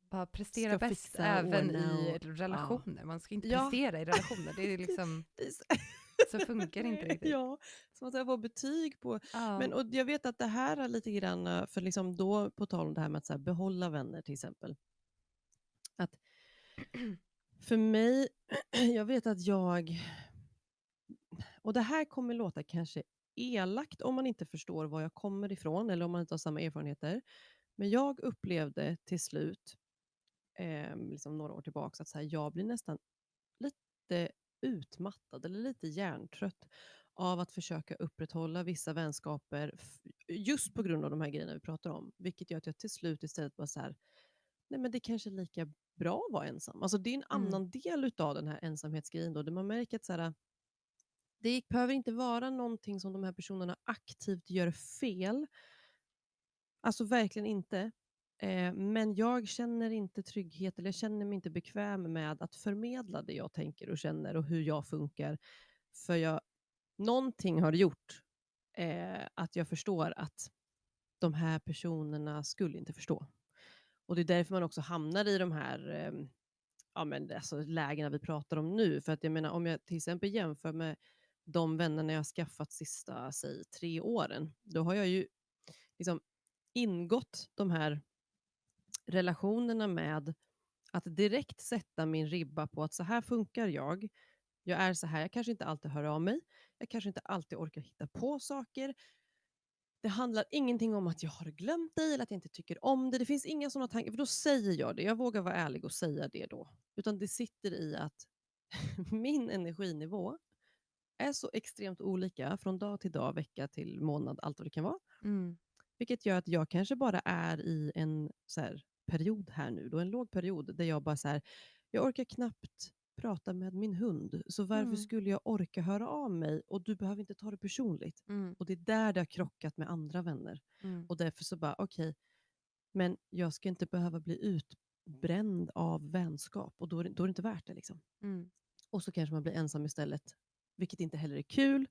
[SPEAKER 1] bara prestera
[SPEAKER 2] ska
[SPEAKER 1] bäst, även i relationer. Man ska inte prestera i relationer. Det är liksom, så funkar det inte riktigt.
[SPEAKER 2] Ja, som att jag får betyg på. Men, och jag vet att det här är lite grann, för liksom då, på tal om det här med att så här, behålla vänner till exempel. Att för mig, jag vet att och det här kommer låta kanske elakt om man inte förstår var jag kommer ifrån, eller om man inte har samma erfarenheter. Men jag upplevde till slut, liksom några år tillbaka, att så här, jag blir nästan lite utmattad eller lite hjärntrött av att försöka upprätthålla vissa vänskaper, just på grund av de här grejerna vi pratar om. Vilket gör att jag till slut istället bara så här, nej men det kanske är lika bra att vara ensam. Alltså det är en annan del av den här ensamhetsgrejen då, där man märker att så här, det behöver inte vara någonting som de här personerna aktivt gör fel. Alltså verkligen inte. Men jag känner inte trygghet, eller jag känner mig inte bekväm med att förmedla det jag tänker och känner och hur jag funkar För någonting har gjort att jag förstår att de här personerna skulle inte förstå. Och det är därför man också hamnar i de här alltså lägena vi pratar om nu. För att jag menar, om jag till exempel jämför med de vännerna jag har skaffat sista, säg 3 åren, då har jag ju liksom ingått de här relationerna med att direkt sätta min ribba på att så här funkar jag. Jag är så här, jag kanske inte alltid hör av mig. Jag kanske inte alltid orkar hitta på saker. Det handlar ingenting om att jag har glömt dig eller att jag inte tycker om det. Det finns inga sådana tankar, för då säger jag det. Jag vågar vara ärlig och säga det då. Utan det sitter i att min energinivå är så extremt olika från dag till dag, vecka till månad, allt vad det kan vara.
[SPEAKER 1] Mm.
[SPEAKER 2] Vilket gör att jag kanske bara är i en så här, period här nu, då en låg period, där jag bara så här, jag orkar knappt prata med min hund, så varför
[SPEAKER 1] Mm.
[SPEAKER 2] skulle jag orka höra av mig? Och du behöver inte ta det personligt.
[SPEAKER 1] Mm.
[SPEAKER 2] Och det är där det har krockat med andra vänner.
[SPEAKER 1] Mm.
[SPEAKER 2] Och därför så bara, okej, men jag ska inte behöva bli utbränd av vänskap. Och då är det inte värt det liksom.
[SPEAKER 1] Mm.
[SPEAKER 2] Och så kanske man blir ensam istället, vilket inte heller är kul.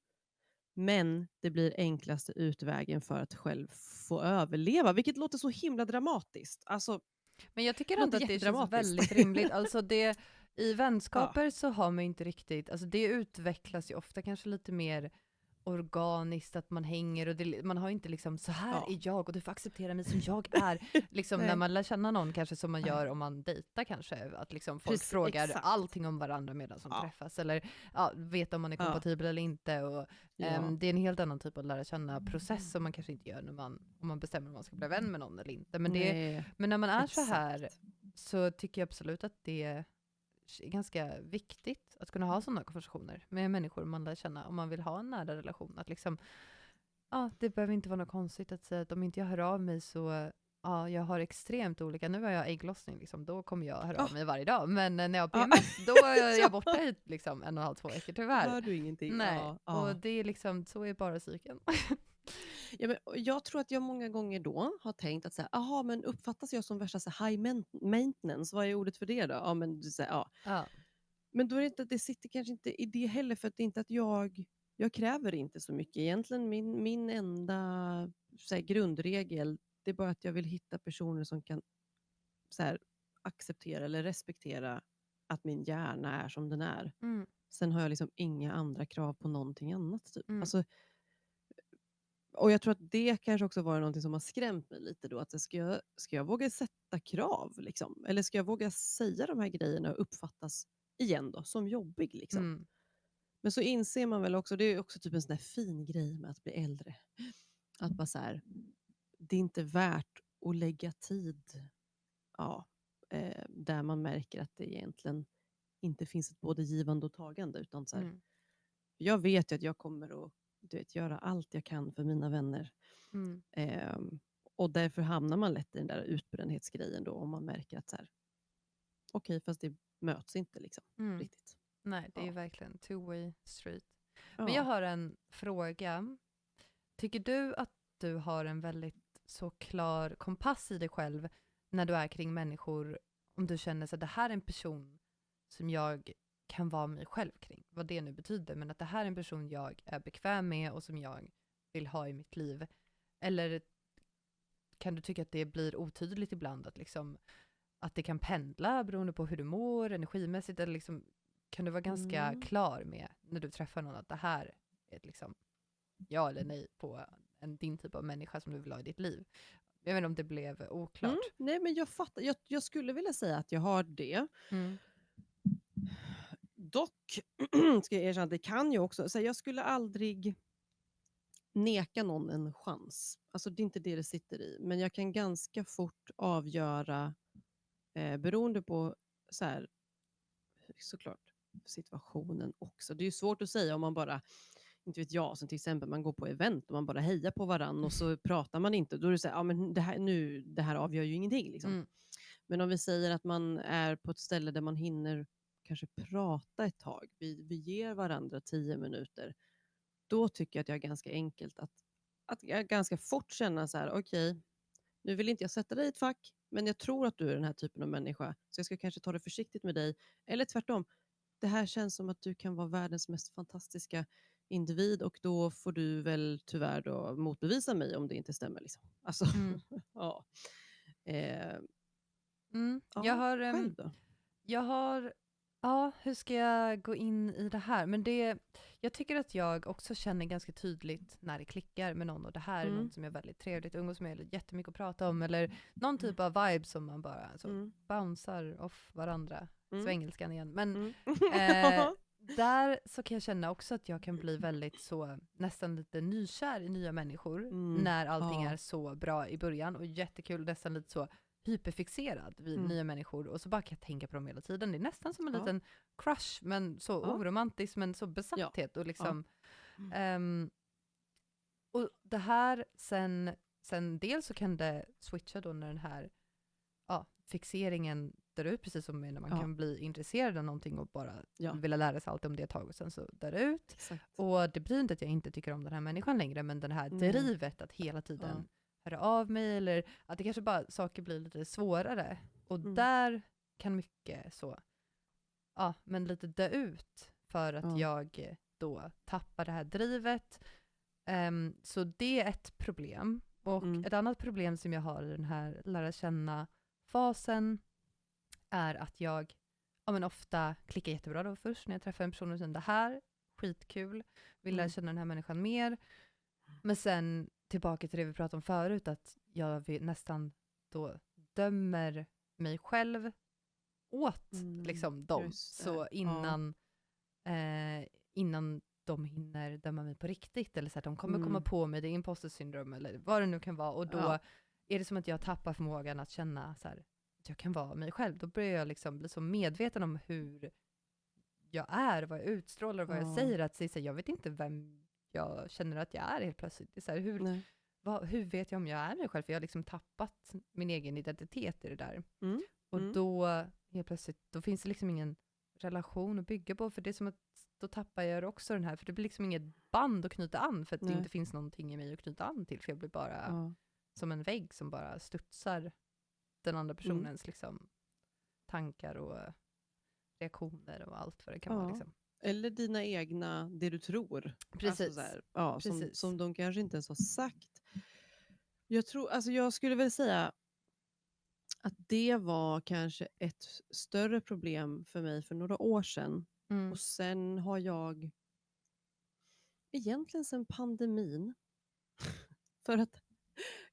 [SPEAKER 2] Men det blir enklaste utvägen för att själv få överleva, vilket låter så himla dramatiskt. Alltså,
[SPEAKER 1] Men jag tycker
[SPEAKER 2] det
[SPEAKER 1] ändå
[SPEAKER 2] låter
[SPEAKER 1] att det känns
[SPEAKER 2] jättedramatiskt.
[SPEAKER 1] väldigt rimligt. Alltså i
[SPEAKER 2] Ja.
[SPEAKER 1] vänskaper så har man ju inte riktigt, alltså det utvecklas ju ofta kanske lite mer organiskt, att man hänger och man har inte liksom så här
[SPEAKER 2] Ja.
[SPEAKER 1] är jag och du får acceptera mig som jag är. Liksom när
[SPEAKER 2] Nej.
[SPEAKER 1] man lär känna någon kanske som man
[SPEAKER 2] Nej.
[SPEAKER 1] gör om man dejtar kanske. Att liksom folk
[SPEAKER 2] Precis,
[SPEAKER 1] frågar
[SPEAKER 2] exakt.
[SPEAKER 1] allting om varandra medan de
[SPEAKER 2] Ja.
[SPEAKER 1] träffas. Eller vet om man är
[SPEAKER 2] Ja.
[SPEAKER 1] kompatibel eller inte. Och,
[SPEAKER 2] Ja.
[SPEAKER 1] det är en helt annan typ av lära känna process som man kanske inte gör om man bestämmer om man ska bli vän med någon eller inte. Men,
[SPEAKER 2] Nej,
[SPEAKER 1] men när man är så här
[SPEAKER 2] exakt.
[SPEAKER 1] så tycker jag absolut att det är ganska viktigt att kunna ha sådana konversationer med människor man lär känna om man vill ha en nära relation. Att liksom, det behöver inte vara något konstigt att säga att om inte jag hör av mig så, jag har extremt olika, nu har jag ägglossning, liksom, då kommer jag höra av mig varje dag. Men när jag har PMS, då är jag borta i liksom 1,5-2 veckor tyvärr.
[SPEAKER 2] Hör du ingenting?
[SPEAKER 1] Nej,
[SPEAKER 2] Ja.
[SPEAKER 1] och det är liksom, så är bara cykeln.
[SPEAKER 2] Ja, men jag tror att jag många gånger då har tänkt att så här, aha, men uppfattas jag som värsta så här, high maintenance? Vad är ordet för det då? Ja, men, så här, ja.
[SPEAKER 1] Ja.
[SPEAKER 2] Men då är det inte, det sitter kanske inte i det heller, för att det är inte att jag kräver inte så mycket. Egentligen min enda så här, grundregel, det är bara att jag vill hitta personer som kan så här, acceptera eller respektera att min hjärna är som den är.
[SPEAKER 1] Mm.
[SPEAKER 2] Sen har jag liksom inga andra krav på någonting annat. Typ.
[SPEAKER 1] Mm.
[SPEAKER 2] Alltså, och jag tror att det kanske också var någonting som har skrämt mig lite då. Att ska jag våga sätta krav? Liksom? Eller ska jag våga säga de här grejerna och uppfattas igen då som jobbig? Liksom?
[SPEAKER 1] Mm.
[SPEAKER 2] Men så inser man väl också, det är också typ en sån här fin grej med att bli äldre. Att bara så här, det är inte värt att lägga tid där man märker att det egentligen inte finns ett både givande och tagande. Utan så här,
[SPEAKER 1] Mm.
[SPEAKER 2] jag vet ju att jag kommer att göra allt jag kan för mina vänner.
[SPEAKER 1] Mm.
[SPEAKER 2] Och därför hamnar man lätt i den där utbrändhetsgrejen då, om man märker att så här, okej, fast det möts inte liksom riktigt.
[SPEAKER 1] Nej, det är ju
[SPEAKER 2] Ja.
[SPEAKER 1] verkligen two-way street.
[SPEAKER 2] Ja.
[SPEAKER 1] Men jag har en fråga. Tycker du att du har en väldigt så klar kompass i dig själv när du är kring människor, om du känner att det här är en person som jag kan vara mig själv kring, vad det nu betyder, men att det här är en person jag är bekväm med och som jag vill ha i mitt liv? Eller kan du tycka att det blir otydligt ibland, att liksom att det kan pendla beroende på hur du mår energimässigt, eller liksom, kan du vara ganska klar med när du träffar någon att det här är liksom ja eller nej på din typ av människa som du vill ha i ditt liv? Jag vet inte om det blev oklart.
[SPEAKER 2] Nej, men jag fattar. Jag skulle vilja säga att jag har det.
[SPEAKER 1] Mm.
[SPEAKER 2] Dock ska jag erkänna att det kan ju också, så här, jag skulle aldrig neka någon en chans. Alltså det är inte det sitter i. Men jag kan ganska fort avgöra, beroende på så här, såklart situationen också. Det är ju svårt att säga om man bara, inte vet jag, som till exempel man går på event och man bara hejar på varann och så pratar man inte. Då är det så här, ja men det här avgör ju ingenting liksom.
[SPEAKER 1] Mm.
[SPEAKER 2] Men om vi säger att man är på ett ställe där man hinner kanske prata ett tag, vi ger varandra 10 minuter, då tycker jag att jag är ganska enkelt att jag ganska fort känna så här, okej, nu vill inte jag sätta dig i ett fack, men jag tror att du är den här typen av människa, så jag ska kanske ta det försiktigt med dig. Eller tvärtom, det här känns som att du kan vara världens mest fantastiska individ och då får du väl tyvärr då motbevisa mig om det inte stämmer. Liksom. Alltså,
[SPEAKER 1] Mm.
[SPEAKER 2] ja. Eh,
[SPEAKER 1] Jag
[SPEAKER 2] ja,
[SPEAKER 1] har,
[SPEAKER 2] själv då?
[SPEAKER 1] ja, hur ska jag gå in i det här? Men jag tycker att jag också känner ganska tydligt när det klickar med någon och det här är något som är väldigt trevligt, umgås med, eller jättemycket att prata om, eller någon typ av vibe som man bara bouncear off varandra, svengelskan igen. Men där så kan jag känna också att jag kan bli väldigt så, nästan lite nykär i nya människor när allting är så bra i början och jättekul, nästan lite så hyperfixerad vid nya människor och så bara kan jag tänka på dem hela tiden. Det är nästan som en liten crush, men så oromantisk, men så besatthet och liksom och det här sen dels så kan det switcha då när den här fixeringen dör ut, precis som när man kan bli intresserad av någonting och bara vilja lära sig allt om det ett tag och sen så dör det ut.
[SPEAKER 2] Exakt.
[SPEAKER 1] Och det blir inte att jag inte tycker om den här människan längre, men den här drivet att hela tiden höra av mig, eller att det kanske bara saker blir lite svårare. Och där kan mycket så, men lite dö ut för att jag då tappar det här drivet. Så det är ett problem. Och ett annat problem som jag har i den här lära känna-fasen är att jag men ofta klickar jättebra då först när jag träffar en person och känner det här, skitkul, vill lära känna den här människan mer. Men sen tillbaka till det vi pratade om förut, att jag nästan då dömer mig själv åt liksom dem. Så innan de hinner döma mig på riktigt, eller så att de kommer komma på mig, det är imposter syndrom eller vad det nu kan vara, och då är det som att jag tappar förmågan att känna så här, att jag kan vara mig själv. Då börjar jag liksom bli så medveten om hur jag är, vad jag utstrålar, vad jag säger, att säga, jag vet inte vem jag känner att jag är helt plötsligt. Det är så här, hur vet jag om jag är mig själv? För jag har liksom tappat min egen identitet i det där. Och då helt plötsligt, då finns det liksom ingen relation att bygga på, för det är som att då tappar jag också den här, för det blir liksom inget band att knyta an, för att det inte finns någonting i mig att knyta an till, för jag blir bara som en vägg som bara studsar den andra personens liksom tankar och reaktioner och allt vad det kan vara liksom.
[SPEAKER 2] Eller dina egna, det du tror.
[SPEAKER 1] Precis.
[SPEAKER 2] Alltså så här, som de kanske inte ens har sagt. Jag skulle väl säga att det var kanske ett större problem för mig för några år sedan. Och sen har jag egentligen sen pandemin, för att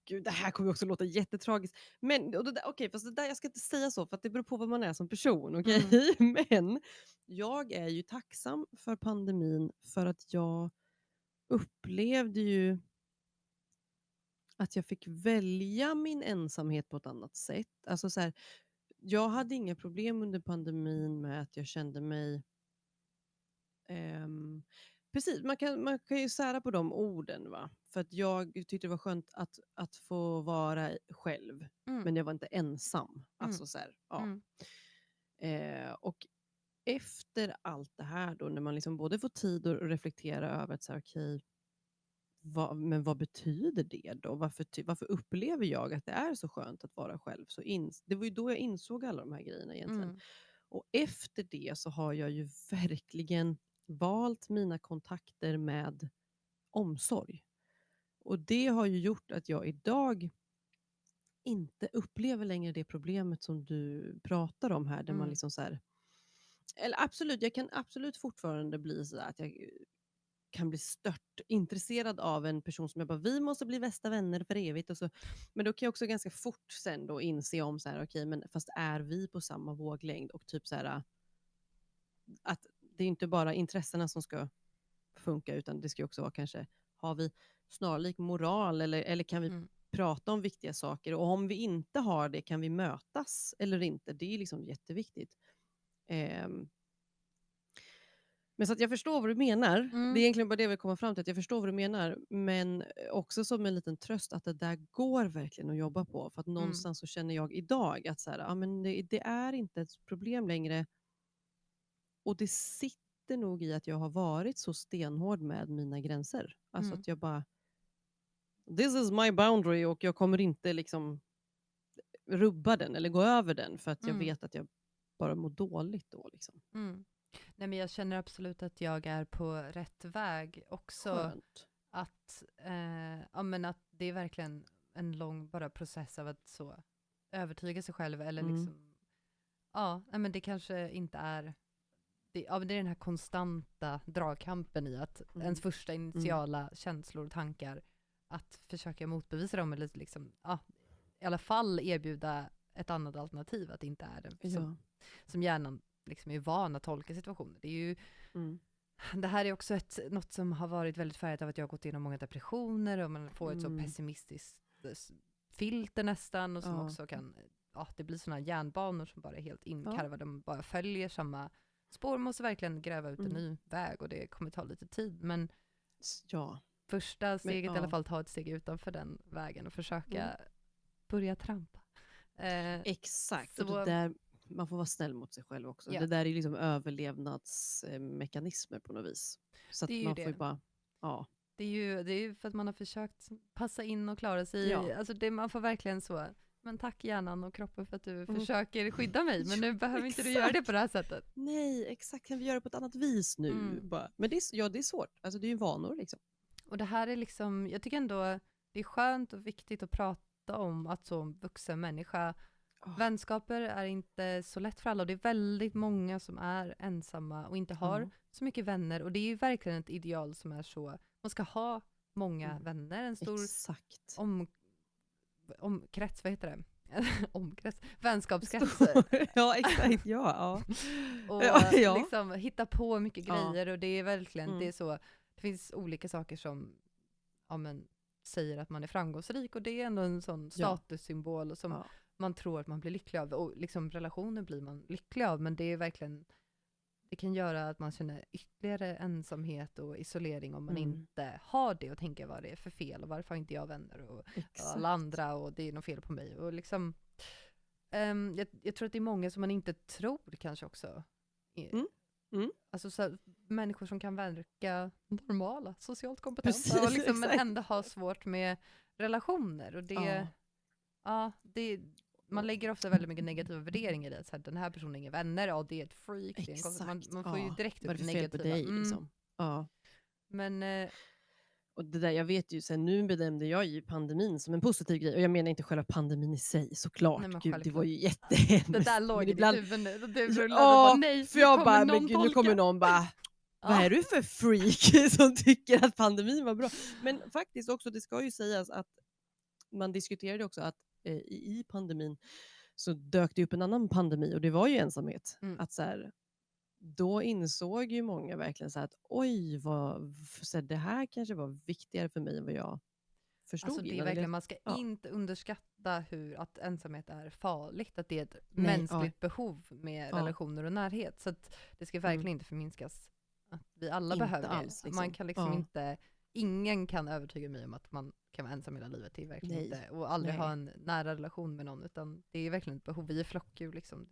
[SPEAKER 2] gud, det här kommer också låta jättetragiskt. Men fast det där, jag ska inte säga så, för att det beror på vad man är som person. Okay? Men jag är ju tacksam för pandemin, för att jag upplevde ju att jag fick välja min ensamhet på ett annat sätt. Alltså så här, jag hade inga problem under pandemin med att jag kände mig... precis, man kan ju sära på de orden, va? För att jag tyckte det var skönt att få vara själv. Men jag var inte ensam. Alltså så här, och efter allt det här då, när man liksom både får tid att reflektera över att så här, okej, men vad betyder det då? Varför upplever jag att det är så skönt att vara själv? Det var ju då jag insåg alla de här grejerna egentligen. Och efter det så har jag ju verkligen valt mina kontakter med omsorg. Och det har ju gjort att jag idag inte upplever längre det problemet som du pratar om här, där man liksom så här, eller absolut, jag kan absolut fortfarande bli så att jag kan bli stört intresserad av en person som jag bara, vi måste bli bästa vänner för evigt. Och så. Men då kan jag också ganska fort sen då inse om så här, okej, men fast är vi på samma våglängd? Och typ så här, att det är inte bara intressena som ska funka, utan det ska också vara kanske, har vi snarlik moral, eller kan vi prata om viktiga saker? Och om vi inte har det, kan vi mötas eller inte? Det är liksom jätteviktigt. Men så att jag förstår vad du menar. Det är egentligen bara det jag vill komma fram till, att jag förstår vad du menar. Men också som en liten tröst att det där går verkligen att jobba på. För att någonstans så känner jag idag att så här, men det är inte ett problem längre. Och det sitter nog i att jag har varit så stenhård med mina gränser. Alltså att jag bara, this is my boundary, och jag kommer inte liksom rubba den eller gå över den, för att jag vet att jag bara mår dåligt då liksom.
[SPEAKER 1] Nej, men jag känner absolut att jag är på rätt väg också.
[SPEAKER 2] Skönt.
[SPEAKER 1] Att, ja, men att det är verkligen en lång bara process av att så övertyga sig själv eller liksom, ja, nej, men det kanske inte är ja, men det är den här konstanta dragkampen i att ens första initiala känslor och tankar, att försöka motbevisa dem eller liksom, ja, i alla fall erbjuda ett annat alternativ, att det inte är det som hjärnan liksom är van att tolka situationer. Det är ju det här är också något som har varit väldigt färgat av att jag har gått igenom många depressioner och man får ett så pessimistiskt filter nästan och som också kan, ja, det blir såna järnbanor som bara är helt inkarvade, de bara följer samma spår. Man måste verkligen gräva ut en ny väg och det kommer ta lite tid, men första steget i alla fall, ta ett steg utanför den vägen och försöka börja trampa.
[SPEAKER 2] Exakt,
[SPEAKER 1] så,
[SPEAKER 2] och det där, man får vara snäll mot sig själv också.
[SPEAKER 1] Ja.
[SPEAKER 2] Det där är liksom överlevnadsmekanismer på något vis. Så att man får ju bara,
[SPEAKER 1] Det är ju för att man har försökt passa in och klara sig. Alltså man får verkligen så, men tack hjärnan och kroppen för att du försöker skydda mig, men nu behöver inte du göra det på det här sättet.
[SPEAKER 2] Nej, exakt. Kan vi göra det på ett annat vis nu? Bara. Men det är svårt. Alltså det är ju vanor liksom.
[SPEAKER 1] Och det här är liksom, jag tycker ändå det är skönt och viktigt att prata om att som vuxen människa, vänskaper är inte så lätt för alla och det är väldigt många som är ensamma och inte har så mycket vänner, och det är ju verkligen ett ideal som är så, man ska ha många vänner, en stor omkrets, vad heter det? Omkrets, vänskapskrets.
[SPEAKER 2] Ja, exakt, ja.
[SPEAKER 1] Och liksom hitta på mycket grejer och det är verkligen, det är så, det finns olika saker som säger att man är framgångsrik och det är ändå en sån statussymbol och som man tror att man blir lycklig av, och liksom relationer blir man lycklig av, men det är verkligen, det kan göra att man känner ytterligare ensamhet och isolering om man inte har det och tänker vad det är för fel och varför har inte jag vänner och alla andra och det är något fel på mig och liksom jag tror att det är många som man inte tror kanske också alltså så, människor som kan verka normala, socialt kompetenta och liksom, men ändå ha svårt med relationer och det man lägger ofta väldigt mycket negativa värderingar i det. Så här, den här personen är inga vänner, det är ett freak. Det är man får ju direkt ut negativa.
[SPEAKER 2] Dig, liksom?
[SPEAKER 1] Men
[SPEAKER 2] och det där, jag vet ju, sen nu bedömde jag ju pandemin som en positiv grej. Och jag menar inte själva pandemin i sig, såklart.
[SPEAKER 1] Nej,
[SPEAKER 2] gud, det var ju jättehemskt.
[SPEAKER 1] Det där låg
[SPEAKER 2] ibland,
[SPEAKER 1] i ditt huvud nu. Bara, nej,
[SPEAKER 2] för jag bara, men gud, nu kommer någon bara, vad är du för freak som tycker att pandemin var bra? Men faktiskt också, det ska ju sägas att man diskuterade också att i pandemin så dök det upp en annan pandemi och det var ju ensamhet. Att så här, då insåg ju många verkligen så här att oj, det här kanske var viktigare för mig än vad jag förstod.
[SPEAKER 1] Alltså det är verkligen, man ska inte underskatta att ensamhet är farligt, att det är ett mänskligt behov med relationer och närhet. Så att det ska verkligen inte förminskas. Att vi alla inte behöver alls, liksom. Man kan liksom inte, ingen kan övertyga mig om att man kan vara ensam hela livet. Det är verkligen inte, och aldrig ha en nära relation med någon, utan det är verkligen ett behov. Vi är flockdjur liksom.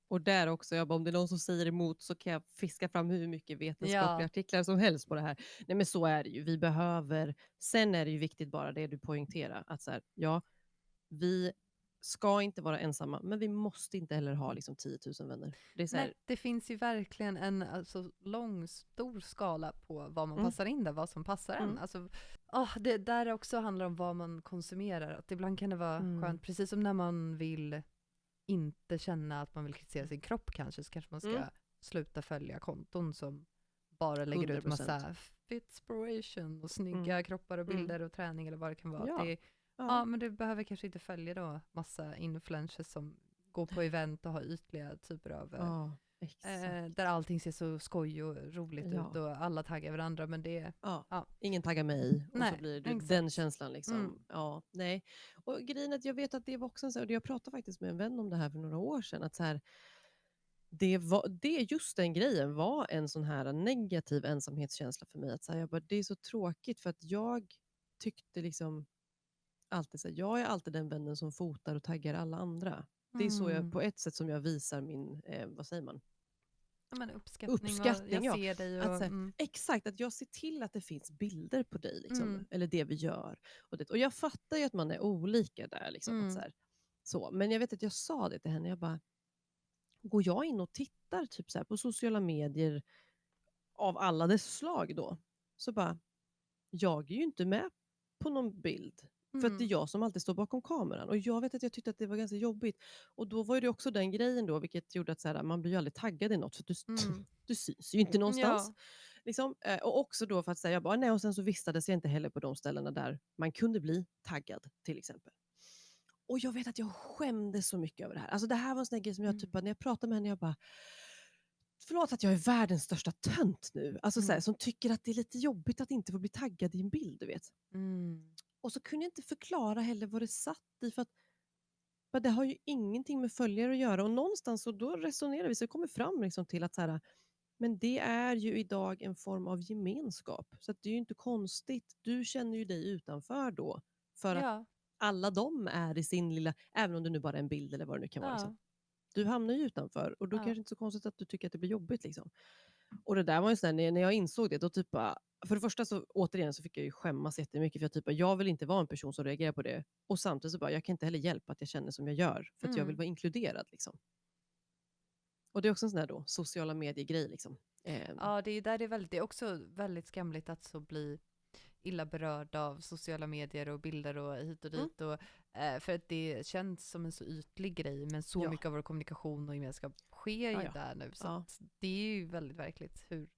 [SPEAKER 2] Och där också, om det är någon som säger emot så kan jag fiska fram hur mycket vetenskapliga artiklar som helst på det här. Nej, men så är det ju. Vi behöver, sen är det ju viktigt bara det du poängterar, att så här, vi ska inte vara ensamma, men vi måste inte heller ha liksom 10 000 vänner. Det är så här,
[SPEAKER 1] nej, det finns ju verkligen en stor skala på vad man passar in där, vad som passar en. Alltså, det där också handlar om vad man konsumerar. Att ibland kan det vara skönt, precis som när man vill inte känna att man vill kritisera sin kropp kanske, så kanske man ska sluta följa konton som bara lägger
[SPEAKER 2] 100%.
[SPEAKER 1] ut massa fitspiration och snygga kroppar och bilder och träning eller vad det kan vara. Men du behöver kanske inte följa då massa influencers som går på event och har ytliga typer av där allting ser så skoj och roligt ut och alla taggar varandra, men det
[SPEAKER 2] ingen taggar mig och
[SPEAKER 1] nej,
[SPEAKER 2] så blir det den känslan liksom. Nej. Och grejen är att jag vet att det var också så här, och jag pratade faktiskt med en vän om det här för några år sedan, att så här, just den grejen var en sån här negativ ensamhetskänsla för mig, att så här, det är så tråkigt för att jag tyckte liksom alltid så här, jag är alltid den vännen som fotar och taggar alla andra. Det är så jag på ett sätt som jag visar min, vad säger man?
[SPEAKER 1] Men uppskattning jag ser dig. Och,
[SPEAKER 2] exakt, att jag ser till att det finns bilder på dig. Liksom, eller det vi gör. Och jag fattar ju att man är olika där. Liksom, att så. Men jag vet att jag sa det till henne. Jag bara, går jag in och tittar typ så här på sociala medier av alla dess slag då, så bara, jag är ju inte med på någon bild. För att det är jag som alltid står bakom kameran. Och jag vet att jag tyckte att det var ganska jobbigt. Och då var det också den grejen då, vilket gjorde att så här, man blir ju aldrig taggad i något. För du syns ju inte någonstans.
[SPEAKER 1] Ja.
[SPEAKER 2] Liksom. Och också då för att säga, jag bara, nej, och sen så vistades jag inte heller på de ställena där man kunde bli taggad till exempel. Och jag vet att jag skämdes så mycket över det här. Alltså det här var en sån här grej som jag typ, när jag pratade med henne, jag bara, förlåt att jag är världens största tönt nu. Alltså så här, som tycker att det är lite jobbigt att inte få bli taggad i en bild, du vet. Och så kunde jag inte förklara heller vad det satt i, för att det har ju ingenting med följare att göra. Och någonstans så då resonerar vi, så kommer fram liksom till att så här, men det är ju idag en form av gemenskap. Så att det är ju inte konstigt. Du känner ju dig utanför då. För att
[SPEAKER 1] Ja.
[SPEAKER 2] alla de är i sin lilla, även om det nu bara är en bild eller vad det nu kan vara. Liksom. Du hamnar ju utanför och då kanske det inte är så konstigt att du tycker att det blir jobbigt. Liksom. Och det där var ju sådär, när jag insåg det, då typ bara, för det första så återigen så fick jag ju skämmas jättemycket, för jag typ bara, jag vill inte vara en person som reagerar på det. Och samtidigt så bara, jag kan inte heller hjälpa att jag känner som jag gör, för att jag vill vara inkluderad. Liksom. Och det är också en sån där då, sociala medier-grej. Liksom.
[SPEAKER 1] Ja, det är där det är också väldigt skamligt att så bli illa berörd av sociala medier och bilder och hit och dit. Och, för att det känns som en så ytlig grej, men så mycket av vår kommunikation och gemenskap sker ju där nu. Så att det är ju väldigt verkligt hur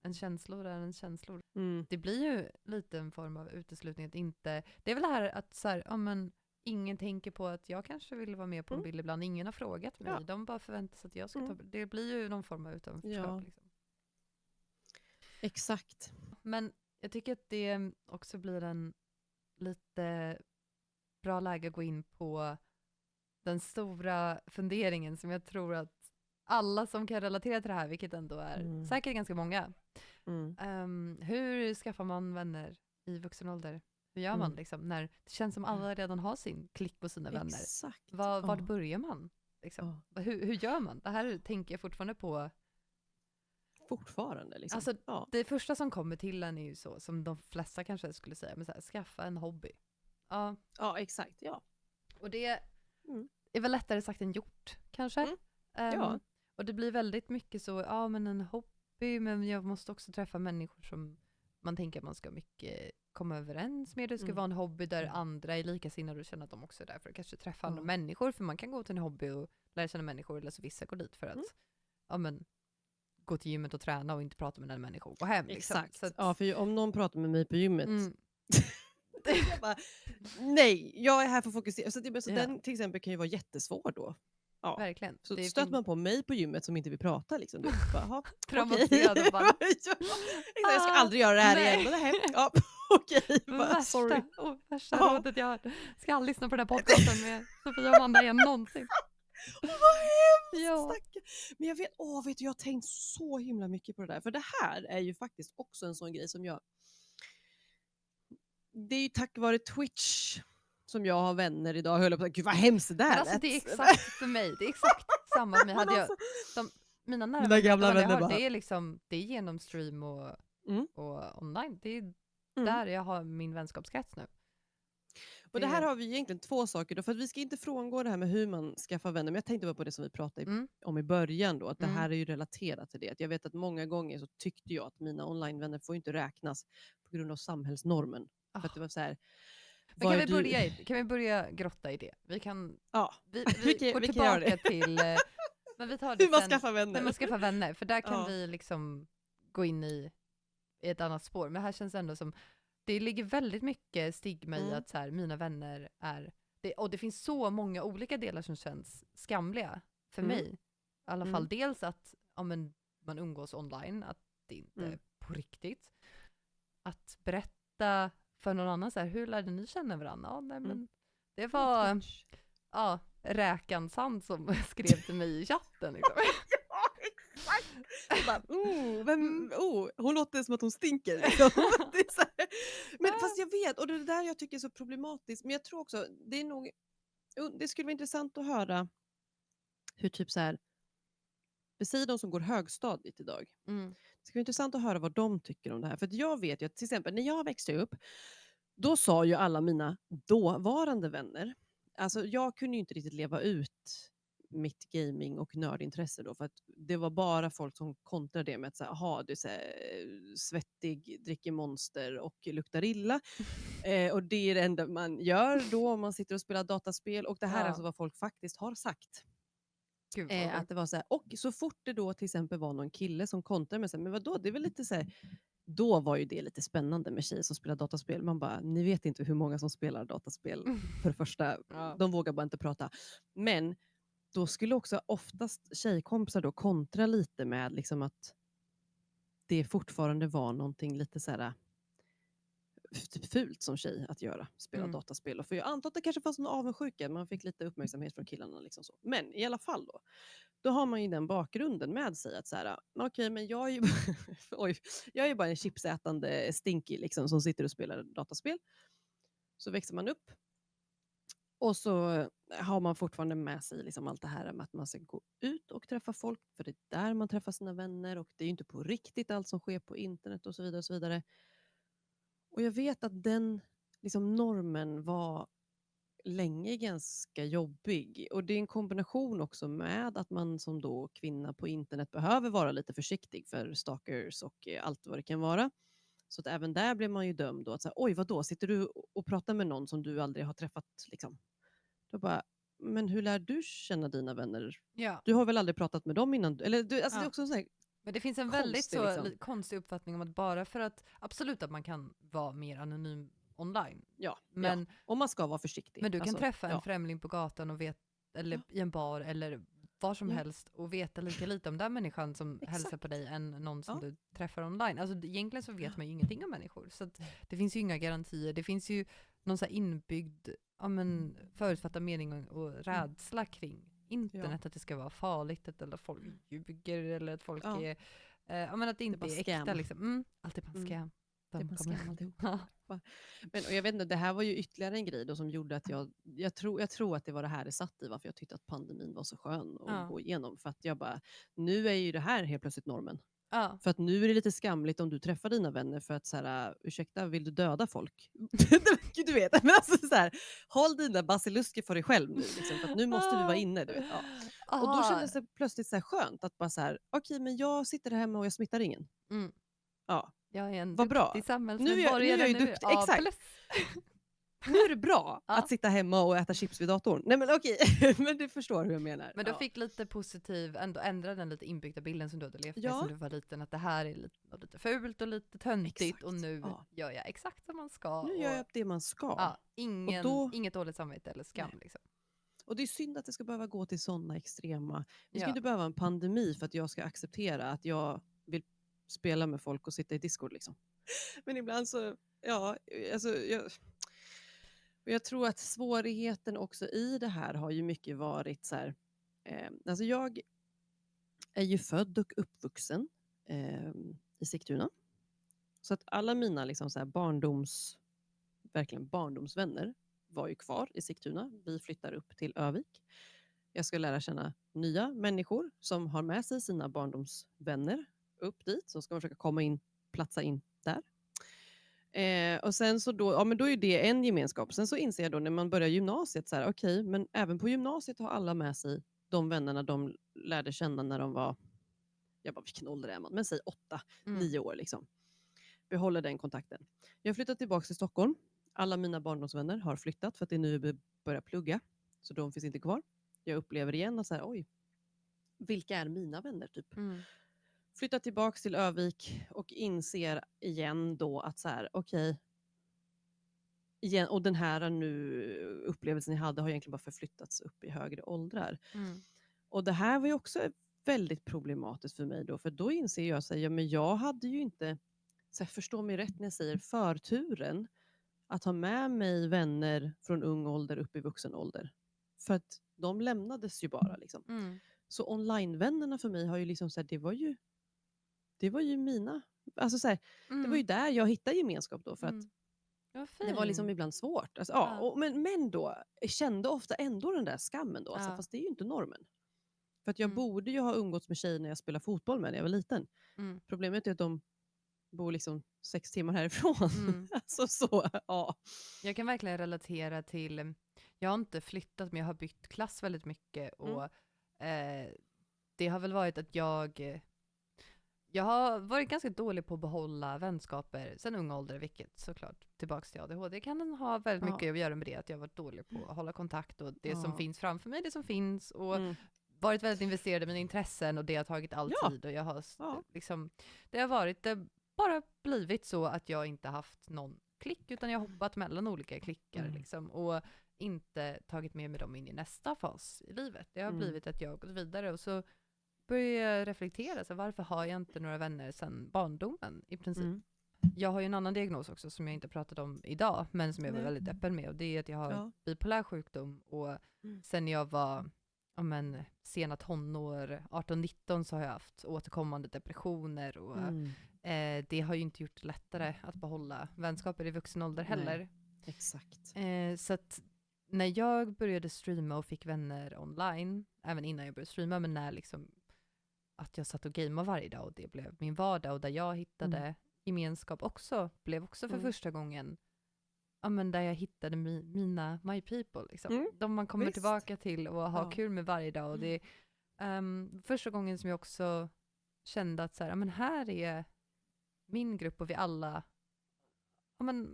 [SPEAKER 1] en känslor är en känslor. Det blir ju lite en form av uteslutning att inte, det är väl det här att så här, ja, men ingen tänker på att jag kanske vill vara med på en bild ibland. Ingen har frågat mig. De bara förväntar sig att jag ska ta det. Blir ju någon form av utanförskap. Liksom.
[SPEAKER 2] Exakt.
[SPEAKER 1] Men jag tycker att det också blir en lite bra läge att gå in på den stora funderingen som jag tror att alla som kan relatera till det här, vilket ändå är säkert ganska många. Hur skaffar man vänner i vuxen ålder? Hur gör man liksom, när det känns som alla redan har sin klick på sina vänner?
[SPEAKER 2] Exakt.
[SPEAKER 1] Var börjar man? Liksom? Hur gör man? Det här tänker jag fortfarande på.
[SPEAKER 2] Fortfarande? Liksom.
[SPEAKER 1] Alltså, det första som kommer till en är ju så, som de flesta kanske skulle säga, men så här, skaffa en hobby.
[SPEAKER 2] Ja, exakt. Ja.
[SPEAKER 1] Och det är väl lättare sagt än gjort, kanske. Och det blir väldigt mycket så, men en hobby, men jag måste också träffa människor som man tänker att man ska mycket komma överens med. Det ska vara en hobby där andra är likasinnade och känner att de också är där för att kanske träffa andra människor. För man kan gå till en hobby och lära känna människor, eller så vissa går dit för att gå till gymmet och träna och inte prata med den människor och hem. Liksom.
[SPEAKER 2] Exakt.
[SPEAKER 1] Så att,
[SPEAKER 2] för om någon pratar med mig på gymmet jag bara, nej, jag är här för att fokusera. Så den till exempel kan ju vara jättesvår då. Ja.
[SPEAKER 1] Verkligen.
[SPEAKER 2] Så stöter man på mig på gymmet som inte vill prata liksom, då bara,
[SPEAKER 1] traumatiserad och bara,
[SPEAKER 2] jag ska aldrig göra det här igen. Men det här,
[SPEAKER 1] värsta rådet jag hört. Ska aldrig lyssna på den här podcasten med Sofia och Amanda igen någonsin.
[SPEAKER 2] Vad hemskt! Men jag vet, jag har tänkt så himla mycket på det där. För det här är ju faktiskt också en sån grej som det är ju tack vare Twitch som jag har vänner idag. Jag gud vad hemskt det där.
[SPEAKER 1] Men alltså, det är exakt för mig. Det är exakt samma för mig. Mina nära
[SPEAKER 2] gamla vänner
[SPEAKER 1] det är liksom, det är genom stream och online. Det är där jag har min vänskapskrets nu.
[SPEAKER 2] Och det här har vi egentligen två saker då, för att vi ska inte frångå det här med hur man skaffar vänner, men jag tänkte bara på det som vi pratade om i början då, att det här är ju relaterat till det. Jag vet att många gånger så tyckte jag att mina onlinevänner får inte räknas på grund av samhällsnormen. För att det var så här,
[SPEAKER 1] men kan vi börja grotta i det? Vi kan vi går
[SPEAKER 2] vi
[SPEAKER 1] tillbaka till men vi tar det
[SPEAKER 2] hur man skaffar vänner.
[SPEAKER 1] Hur man skaffar vänner, för där kan vi liksom gå in i ett annat spår. Men här känns det ändå som det ligger väldigt mycket stigma i att så här, mina vänner är och det finns så många olika delar som känns skamliga för mig. I alla fall dels att man umgås online, att det inte är på riktigt. Att berätta för någon annan så här, hur lärde ni känna varandra? Men det var Räkan Sand som skrev till mig i chatten. Liksom.
[SPEAKER 2] Bara, hon låter som att hon stinker. Liksom. Det är så här. Men fast jag vet, och det är där jag tycker är så problematiskt. Men jag tror också, det skulle vara intressant att höra hur typ så här, säg de som går högstadiet idag. Det skulle vara intressant att höra vad de tycker om det här. För att jag vet ju att till exempel när jag växte upp, då sa ju alla mina dåvarande vänner, alltså jag kunde ju inte riktigt leva ut mitt gaming- och nördintresse då. För att det var bara folk som kontrade det med att säga, aha, du är så här, svettig, dricker monster och luktar illa. Och det är det enda man gör då om man sitter och spelar dataspel. Och det här är alltså vad folk faktiskt har sagt.
[SPEAKER 1] Gud, vad
[SPEAKER 2] Att det var så här, och så fort det då till exempel var någon kille som kontrade med sig, men vadå, det är väl lite så här, då var ju det lite spännande med tjejer som spelar dataspel. Man bara, ni vet inte hur många som spelar dataspel. För det första,
[SPEAKER 1] Ja.
[SPEAKER 2] de vågar bara inte prata. Men då skulle också oftast tjejkompisar då kontra lite med liksom att det fortfarande var någonting lite så här typ fult som tjej att göra, spela dataspel. Och för jag antar att det kanske fanns någon avundsjuka, man fick lite uppmärksamhet från killarna. Liksom så. Men i alla fall då har man ju den bakgrunden med sig att så här, okej, men jag är ju jag är ju bara en chipsätande stinky liksom, som sitter och spelar dataspel. Så växer man upp och så har man fortfarande med sig liksom allt det här med att man ska gå ut och träffa folk, för det är där man träffar sina vänner, och det är ju inte på riktigt allt som sker på internet och så vidare och så vidare. Och jag vet att den liksom normen var länge ganska jobbig. Och det är en kombination också med att man som då kvinna på internet behöver vara lite försiktig för stalkers och allt vad det kan vara. Så att även där blev man ju dömd då att säga, oj vadå, sitter du och pratar med någon som du aldrig har träffat liksom? Då bara, men hur lär du känna dina vänner?
[SPEAKER 1] Ja.
[SPEAKER 2] Du har väl aldrig pratat med dem innan? Eller du, alltså det är också så här,
[SPEAKER 1] Men det finns en väldigt
[SPEAKER 2] konstig,
[SPEAKER 1] så
[SPEAKER 2] liksom.
[SPEAKER 1] konstig uppfattning om att bara för att, absolut att man kan vara mer anonym online.
[SPEAKER 2] Ja,
[SPEAKER 1] Men,
[SPEAKER 2] och man ska vara försiktig.
[SPEAKER 1] men du kan
[SPEAKER 2] Alltså,
[SPEAKER 1] träffa en främling på gatan och eller i en bar eller var som helst och veta lika lite om den människan som hälsar på dig än någon som du träffar online. Alltså egentligen så vet man ju ingenting om människor. Så att det finns ju inga garantier. Det finns ju någon så här inbyggd förutfattad mening och rädsla kring internet, att det ska vara farligt, eller att folk ljuger, eller att folk är att det inte är äkta liksom. Allt är bara scam.
[SPEAKER 2] Det är scam alltihop. Men, och jag vet inte, det här var ju ytterligare en grej då som gjorde att jag tror att det var det här det satt i, varför jag tyckte att pandemin var så skön att gå igenom. För att jag bara, nu är ju det här helt plötsligt normen. För att nu är det lite skamligt om du träffar dina vänner för att så här, ursäkta, vill du döda folk? Du vet, men alltså så här, håll dina basilusker för dig själv nu, liksom, för att nu måste vi vara inne, du vet. Och då kändes det plötsligt så här skönt att bara så här, okej, men jag sitter här hemma och jag smittar ingen.
[SPEAKER 1] Jag är en
[SPEAKER 2] vad bra.
[SPEAKER 1] duktig samhällsmedborgare.
[SPEAKER 2] Nu är jag ju duktig, exakt. Nu är det bra att sitta hemma och äta chips vid datorn. Nej men okej, men du förstår hur jag menar.
[SPEAKER 1] Men du fick lite positiv, ändå ändra den lite inbyggda bilden som du hade levt med som du var liten, att det här är lite fult och lite töntigt. Exakt. Och nu gör jag exakt som man ska.
[SPEAKER 2] Nu gör jag det man ska.
[SPEAKER 1] Inget dåligt samvete eller skam liksom.
[SPEAKER 2] Och det är synd att det ska behöva gå till sådana extrema. Det ska inte behöva en pandemi för att jag ska acceptera att jag vill spela med folk och sitta i Discord liksom. Men ibland så, jag tror att svårigheten också i det här har ju mycket varit så här, alltså jag är ju född och uppvuxen i Sigtuna. Så att alla mina liksom så här barndomsvänner var ju kvar i Sigtuna. Vi flyttar upp till Övik. Jag ska lära känna nya människor som har med sig sina barndomsvänner upp dit. Så ska man försöka platsa in där. Och sen så då, men då är det en gemenskap. Sen så inser jag då när man börjar gymnasiet så här, okej, men även på gymnasiet har alla med sig de vännerna de lärde känna när de var, vilken ålder är man? Men säg 8-9 år liksom. Behåller den kontakten. Jag har flyttat tillbaka till Stockholm. Alla mina barndomsvänner har flyttat för att det är nu vi börjar plugga. Så de finns inte kvar. Jag upplever igen att så här, oj, vilka är mina vänner typ? Flyttar tillbaka till Övik och inser igen då att så här, okej, igen, och den här nu upplevelsen jag hade har egentligen bara förflyttats upp i högre åldrar. Och det här var ju också väldigt problematiskt för mig då, för då inser jag så här, men jag hade ju inte, så här, förstå mig rätt när jag säger förturen att ha med mig vänner från ung ålder upp i vuxen ålder. För att de lämnades ju bara liksom. Så online-vännerna för mig har ju liksom så här, det var ju mina, alltså så här, det var ju där jag hittade gemenskap då, för att det var liksom ibland svårt. Alltså, men då jag kände ofta ändå den där skammen då, alltså, fast det är ju inte normen. För att jag borde ju ha umgåtts med tjejer när jag spelade fotboll med när jag var liten. Problemet är att de bor liksom 6 timmar härifrån. Alltså så,
[SPEAKER 1] Jag kan verkligen relatera till, jag har inte flyttat men jag har bytt klass väldigt mycket och det har väl varit att jag har varit ganska dålig på att behålla vänskaper sen ung ålder, vilket såklart tillbaks till ADHD kan ha väldigt mycket att göra med det, att jag har varit dålig på att hålla kontakt och det som finns framför mig, det som finns, och varit väldigt investerad i mina intressen, och det har tagit all tid, och jag har liksom, det har bara blivit så att jag inte haft någon klick, utan jag har hoppat mellan olika klickar liksom, och inte tagit med mig dem in i nästa fas i livet. Det har blivit att jag har gått vidare, och så börjar jag reflektera, så varför har jag inte några vänner sedan barndomen i princip. Jag har ju en annan diagnos också som jag inte pratat om idag, men som jag var väldigt öppen med, och det är att jag har bipolär sjukdom, och sen jag var sena tonår, 18-19, så har jag haft återkommande depressioner, och det har ju inte gjort det lättare att behålla vänskaper i vuxen ålder heller.
[SPEAKER 2] Exakt.
[SPEAKER 1] Så att när jag började streama och fick vänner online, även innan jag började streama, men när liksom att jag satt och gameade varje dag och det blev min vardag, och där jag hittade gemenskap också, blev också för första gången där jag hittade mina my people liksom. De man kommer tillbaka till och har kul med varje dag, och det är första gången som jag också kände att så här, här är min grupp, och vi alla,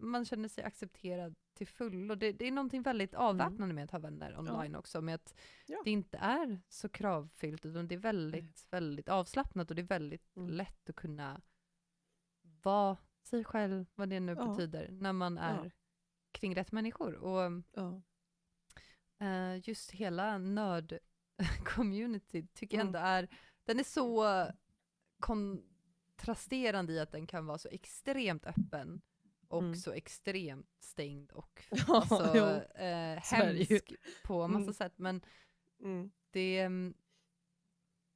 [SPEAKER 1] man känner sig accepterad till full, och det är någonting väldigt avväpnande med att ha vänner online också, med att det inte är så kravfyllt, utan det är väldigt, väldigt avslappnat, och det är väldigt lätt att kunna vara sig själv, vad det nu betyder, när man är kring rätt människor. Och just hela nörd-community tycker jag ändå den är så kontrasterande i att den kan vara så extremt öppen och så extremt stängd och hemsk på massa sätt. Men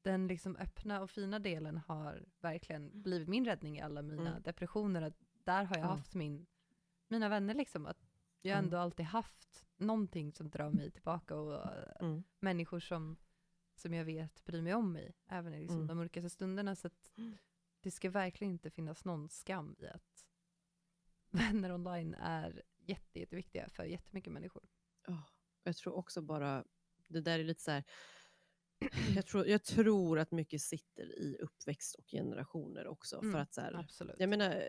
[SPEAKER 1] den liksom öppna och fina delen har verkligen blivit min räddning i alla mina depressioner. Att där har jag haft mina vänner liksom. Att jag ändå alltid haft någonting som drar mig tillbaka, och människor som jag vet bryr mig om mig, även i liksom de mörkaste stunderna. Så att det ska verkligen inte finnas någon skam i att vänner online är jätteviktiga för jättemycket människor.
[SPEAKER 2] Jag tror också bara, det där är lite så här, jag tror att mycket sitter i uppväxt och generationer också. För att så här,
[SPEAKER 1] absolut.
[SPEAKER 2] Jag menar,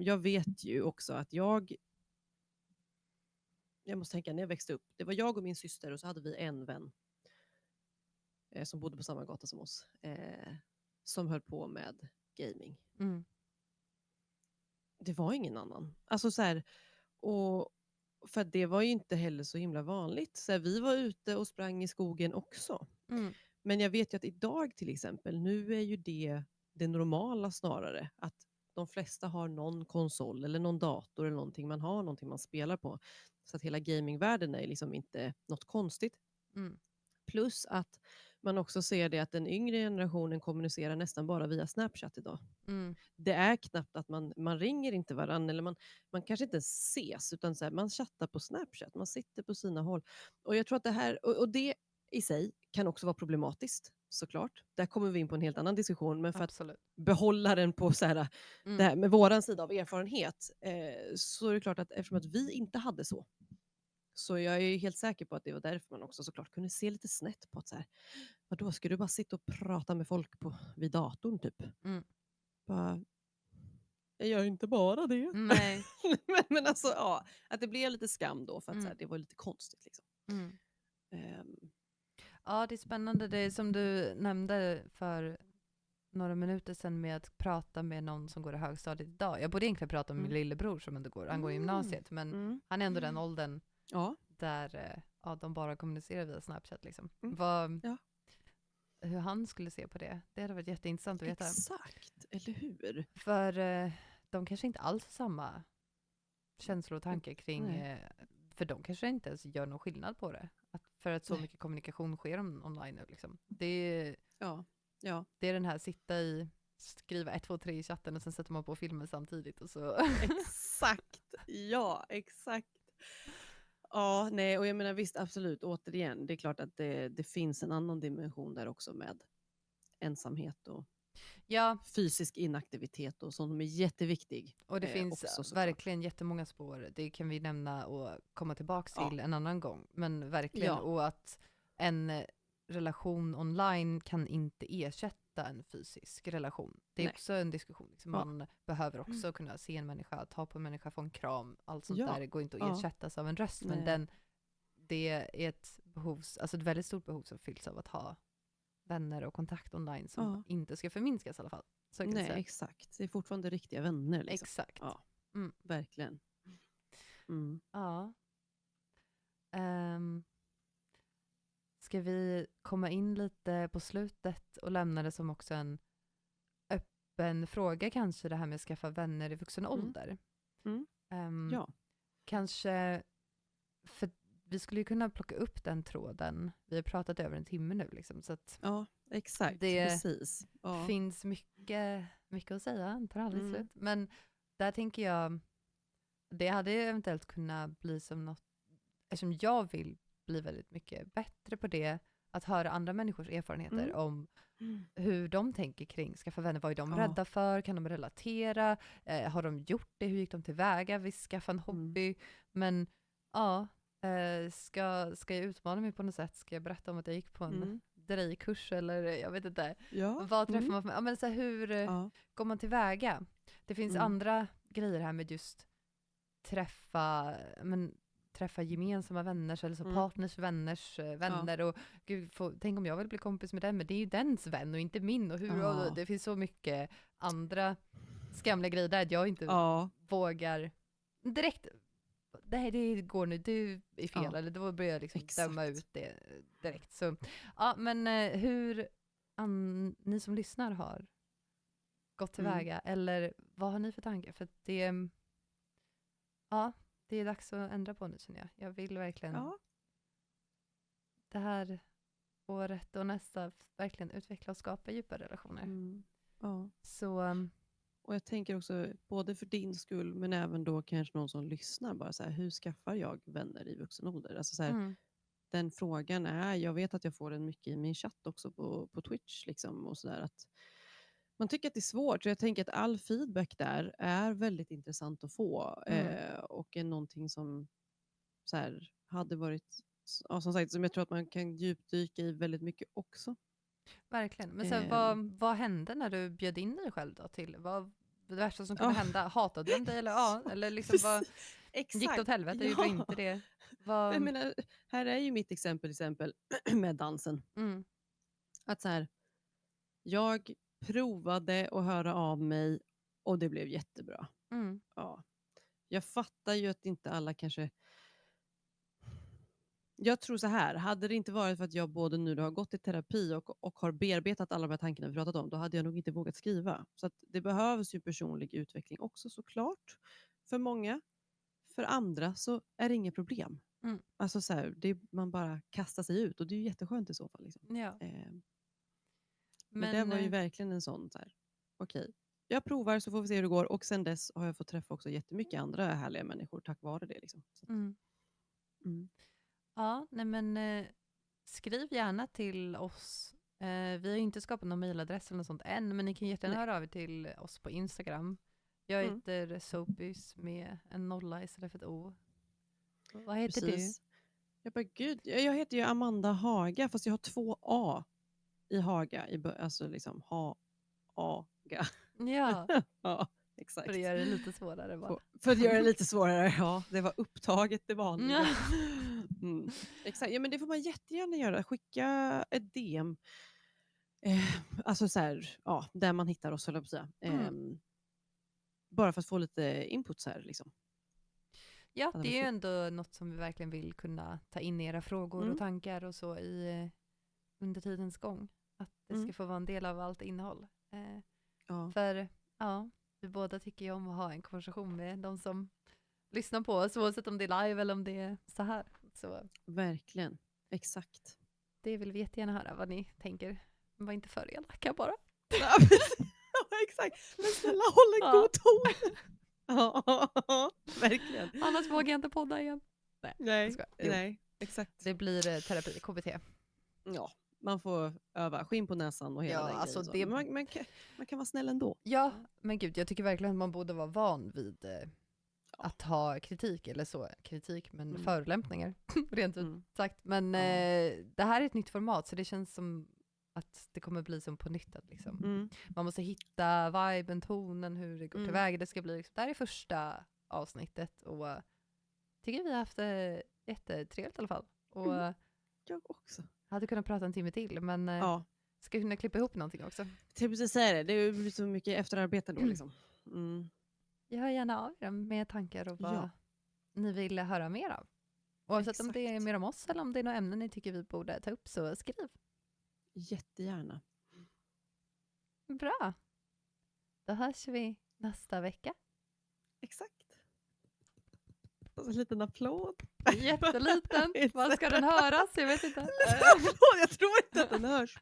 [SPEAKER 2] jag vet ju också att jag måste tänka, när jag växte upp, det var jag och min syster, och så hade vi en vän som bodde på samma gata som oss, som höll på med gaming. Det var ingen annan. Alltså så här, och för det var ju inte heller så himla vanligt. Så här, vi var ute och sprang i skogen också. Men jag vet ju att idag till exempel, nu är ju det normala snarare, att de flesta har någon konsol eller någon dator eller någonting. Man har någonting man spelar på. Så att hela gamingvärlden är liksom inte något konstigt. Plus att man också ser det att den yngre generationen kommunicerar nästan bara via Snapchat idag. Det är knappt att man ringer inte varann, eller man kanske inte ses, utan så här, man chattar på Snapchat, man sitter på sina håll. Och jag tror att det här, och det i sig kan också vara problematiskt, såklart. Där kommer vi in på en helt annan diskussion, men för att behålla den på så här, det här med våran sida av erfarenhet, så är det klart att eftersom att vi inte hade så jag är helt säker på att det var därför man också såklart kunde se lite snett på att så här, vadå, ska du bara sitta och prata med folk vid datorn typ? Bara, jag gör inte bara det.
[SPEAKER 1] Nej.
[SPEAKER 2] men alltså, att det blev lite skam då, för att så här, det var lite konstigt liksom.
[SPEAKER 1] Ja, det är spännande det som du nämnde för några minuter sedan, med att prata med någon som går i högstadiet idag. Jag borde egentligen prata med min lillebror som ändå han går i gymnasiet, men han är ändå den åldern där de bara kommunicerar via Snapchat liksom. Hur han skulle se på det hade varit jätteintressant att veta.
[SPEAKER 2] Exakt, eller hur?
[SPEAKER 1] För de kanske inte alls har samma känslor och tankar kring, för de kanske inte ens gör någon skillnad på det. För att så mycket kommunikation sker online nu liksom. Det är den här skriva 1, 2, 3 i chatten, och sen sätter man på filmen samtidigt och så.
[SPEAKER 2] Exakt, exakt. Ja, nej, och jag menar visst, absolut, återigen, det är klart att det finns en annan dimension där också, med ensamhet och fysisk inaktivitet och sånt som är jätteviktig.
[SPEAKER 1] Och det finns också, verkligen jättemånga spår. Det kan vi nämna och komma tillbaka till en annan gång. Men verkligen, och att relation online kan inte ersätta en fysisk relation. Det är
[SPEAKER 2] Nej.
[SPEAKER 1] också en diskussion. Liksom.
[SPEAKER 2] Ja.
[SPEAKER 1] Man behöver också kunna se en människa, ta på en människa, få en kram. Allt sånt
[SPEAKER 2] Ja.
[SPEAKER 1] där går inte att
[SPEAKER 2] Ja.
[SPEAKER 1] ersättas av en röst.
[SPEAKER 2] Nej.
[SPEAKER 1] Men det är ett väldigt stort behov som fylls av att ha vänner och kontakt online som inte ska förminskas i alla fall. Så kan jag
[SPEAKER 2] Nej,
[SPEAKER 1] säga.
[SPEAKER 2] exakt. Det är fortfarande riktiga vänner. Liksom.
[SPEAKER 1] Exakt.
[SPEAKER 2] Ja,
[SPEAKER 1] Mm.
[SPEAKER 2] verkligen. Mm.
[SPEAKER 1] Ja. Ska vi komma in lite på slutet och lämna det som också en öppen fråga kanske, det här med att skaffa vänner i vuxen ålder?
[SPEAKER 2] Ja.
[SPEAKER 1] Kanske, för vi skulle ju kunna plocka upp den tråden. Vi har pratat över en timme nu liksom, så att
[SPEAKER 2] Ja, exakt.
[SPEAKER 1] det
[SPEAKER 2] Precis. Ja.
[SPEAKER 1] finns mycket att säga, tar aldrig
[SPEAKER 2] Mm.
[SPEAKER 1] slut. Men där tänker jag, det hade eventuellt kunnat bli som något, eftersom jag vill bli väldigt mycket bättre på det, att höra andra människors erfarenheter om hur de tänker kring skaffa vänner. Vad är de rädda för? Kan de relatera? Har de gjort det? Hur gick de tillväga? Vi skaffa en hobby. Men ja, ska jag utmana mig på något sätt? Ska jag berätta om att jag gick på en drejkurs eller jag vet inte.
[SPEAKER 2] Ja.
[SPEAKER 1] Vad träffar man för, ja, men så här, hur går man tillväga? Det finns andra grejer här med just träffa gemensamma vänner eller så partners vänners vänner och gud, tänk om jag vill bli kompis med den, men det är ju dens vän och inte min och och det finns så mycket andra skamliga grejer där att jag inte vågar direkt, det går nu, du är fel eller då börjar jag liksom döma ut det direkt. Så ja, men hur ni som lyssnar har gått tillväga eller vad har ni för tankar? För att det är dags att ändra på nu, känner jag. Jag vill verkligen det här året och nästa verkligen utveckla och skapa djupa relationer. Så,
[SPEAKER 2] och jag tänker också, både för din skull men även då kanske någon som lyssnar, bara så här, hur skaffar jag vänner i vuxen ålder? Alltså så här, den frågan jag vet att jag får den mycket i min chatt också på Twitch liksom, och så där, att man tycker att det är svårt, så jag tänker att all feedback där är väldigt intressant att få och är någonting som så här, hade varit, som sagt, som jag tror att man kan djupdyka i väldigt mycket också.
[SPEAKER 1] Verkligen. Men sen, vad hände när du bjöd in dig själv då till? Vad det värsta som kunde hända? Hatade du dig eller eller liksom vad gick det åt helvete? Gjorde inte det?
[SPEAKER 2] Jag menar, här är ju mitt exempel med dansen. Att så här, jag provade att höra av mig och det blev jättebra. Ja. Jag fattar ju att inte alla kanske... Jag tror så här, hade det inte varit för att jag både nu har gått i terapi och har bearbetat alla de här tankarna vi pratat om, då hade jag nog inte vågat skriva. Så att det behövs ju personlig utveckling också, såklart. För många. För andra så är det inget problem. Alltså så här, man bara kastar sig ut och det är ju jätteskönt i så fall. Liksom.
[SPEAKER 1] Ja.
[SPEAKER 2] Men det var ju verkligen en sån så här, okej, jag provar så får vi se hur det går. Och sen dess har jag fått träffa också jättemycket andra härliga människor tack vare det. Liksom. Så
[SPEAKER 1] Ja, nej men skriv gärna till oss. Vi har inte skapat någon mailadress eller något sånt än, men ni kan jättegärna höra av er till oss på Instagram. Jag heter Sopis med en 0 istället för ett O. Vad heter du?
[SPEAKER 2] Jag heter ju Amanda Haga, fast jag har 2 A i Haga. Alltså liksom Ha-A-Ga.
[SPEAKER 1] Ja.
[SPEAKER 2] Ja, exakt.
[SPEAKER 1] För att göra det lite svårare bara.
[SPEAKER 2] För att göra det lite svårare, ja. Det var upptaget det vanliga. Exakt, ja men det får man jättegärna göra. Skicka ett DM. Alltså så här, där man hittar oss, höll jag på att säga. Bara för att få lite input så här liksom.
[SPEAKER 1] Ja, det är ju ändå något som vi verkligen vill kunna ta in i era frågor och tankar och så under tidens gång. Att det ska få vara en del av allt innehåll. För vi båda tycker ju om att ha en konversation med de som lyssnar på oss, oavsett om det är live eller om det är så här. Så,
[SPEAKER 2] verkligen, exakt.
[SPEAKER 1] Det vill vi jättegärna höra vad ni tänker. Var inte för elaka bara.
[SPEAKER 2] Ja, exakt. Men snälla, håll en god ton. Ja, verkligen.
[SPEAKER 1] Annars vågar jag inte podda igen.
[SPEAKER 2] Nej, exakt.
[SPEAKER 1] Det blir terapi, KBT.
[SPEAKER 2] Ja, man får öva skinn på näsan och hela den
[SPEAKER 1] alltså
[SPEAKER 2] grejen. Man kan vara snäll ändå.
[SPEAKER 1] Ja, men gud, jag tycker verkligen att man borde vara van vid att ha kritik eller så. Kritik, men förolämpningar. Rent ut
[SPEAKER 2] Mm.
[SPEAKER 1] sagt. Men det här är ett nytt format så det känns som att det kommer bli som på nytt. Att liksom,
[SPEAKER 2] Mm.
[SPEAKER 1] man måste hitta viben, tonen, hur det går tillväga. Det ska bli liksom, det här är första avsnittet och tycker vi har haft det jättetrevligt i alla fall. Och
[SPEAKER 2] Jag också.
[SPEAKER 1] hade kunnat prata en timme till men
[SPEAKER 2] Ja,
[SPEAKER 1] ska kunna klippa ihop någonting också.
[SPEAKER 2] jag precis säga det. Det är ju så mycket efterarbete då liksom. Mm.
[SPEAKER 1] Jag hör gärna av er med tankar och vad
[SPEAKER 2] Ja.
[SPEAKER 1] ni vill höra mer av. Oavsett om det är
[SPEAKER 2] Exakt.
[SPEAKER 1] mer om oss eller om det är några ämnen ni tycker vi borde ta upp så skriv.
[SPEAKER 2] Jättegärna.
[SPEAKER 1] Bra. Då hörs vi nästa vecka.
[SPEAKER 2] Exakt. Alltså, en liten applåd.
[SPEAKER 1] Jätteliten. Var ska den höras? Jag vet inte.
[SPEAKER 2] Jag tror inte att den hörs.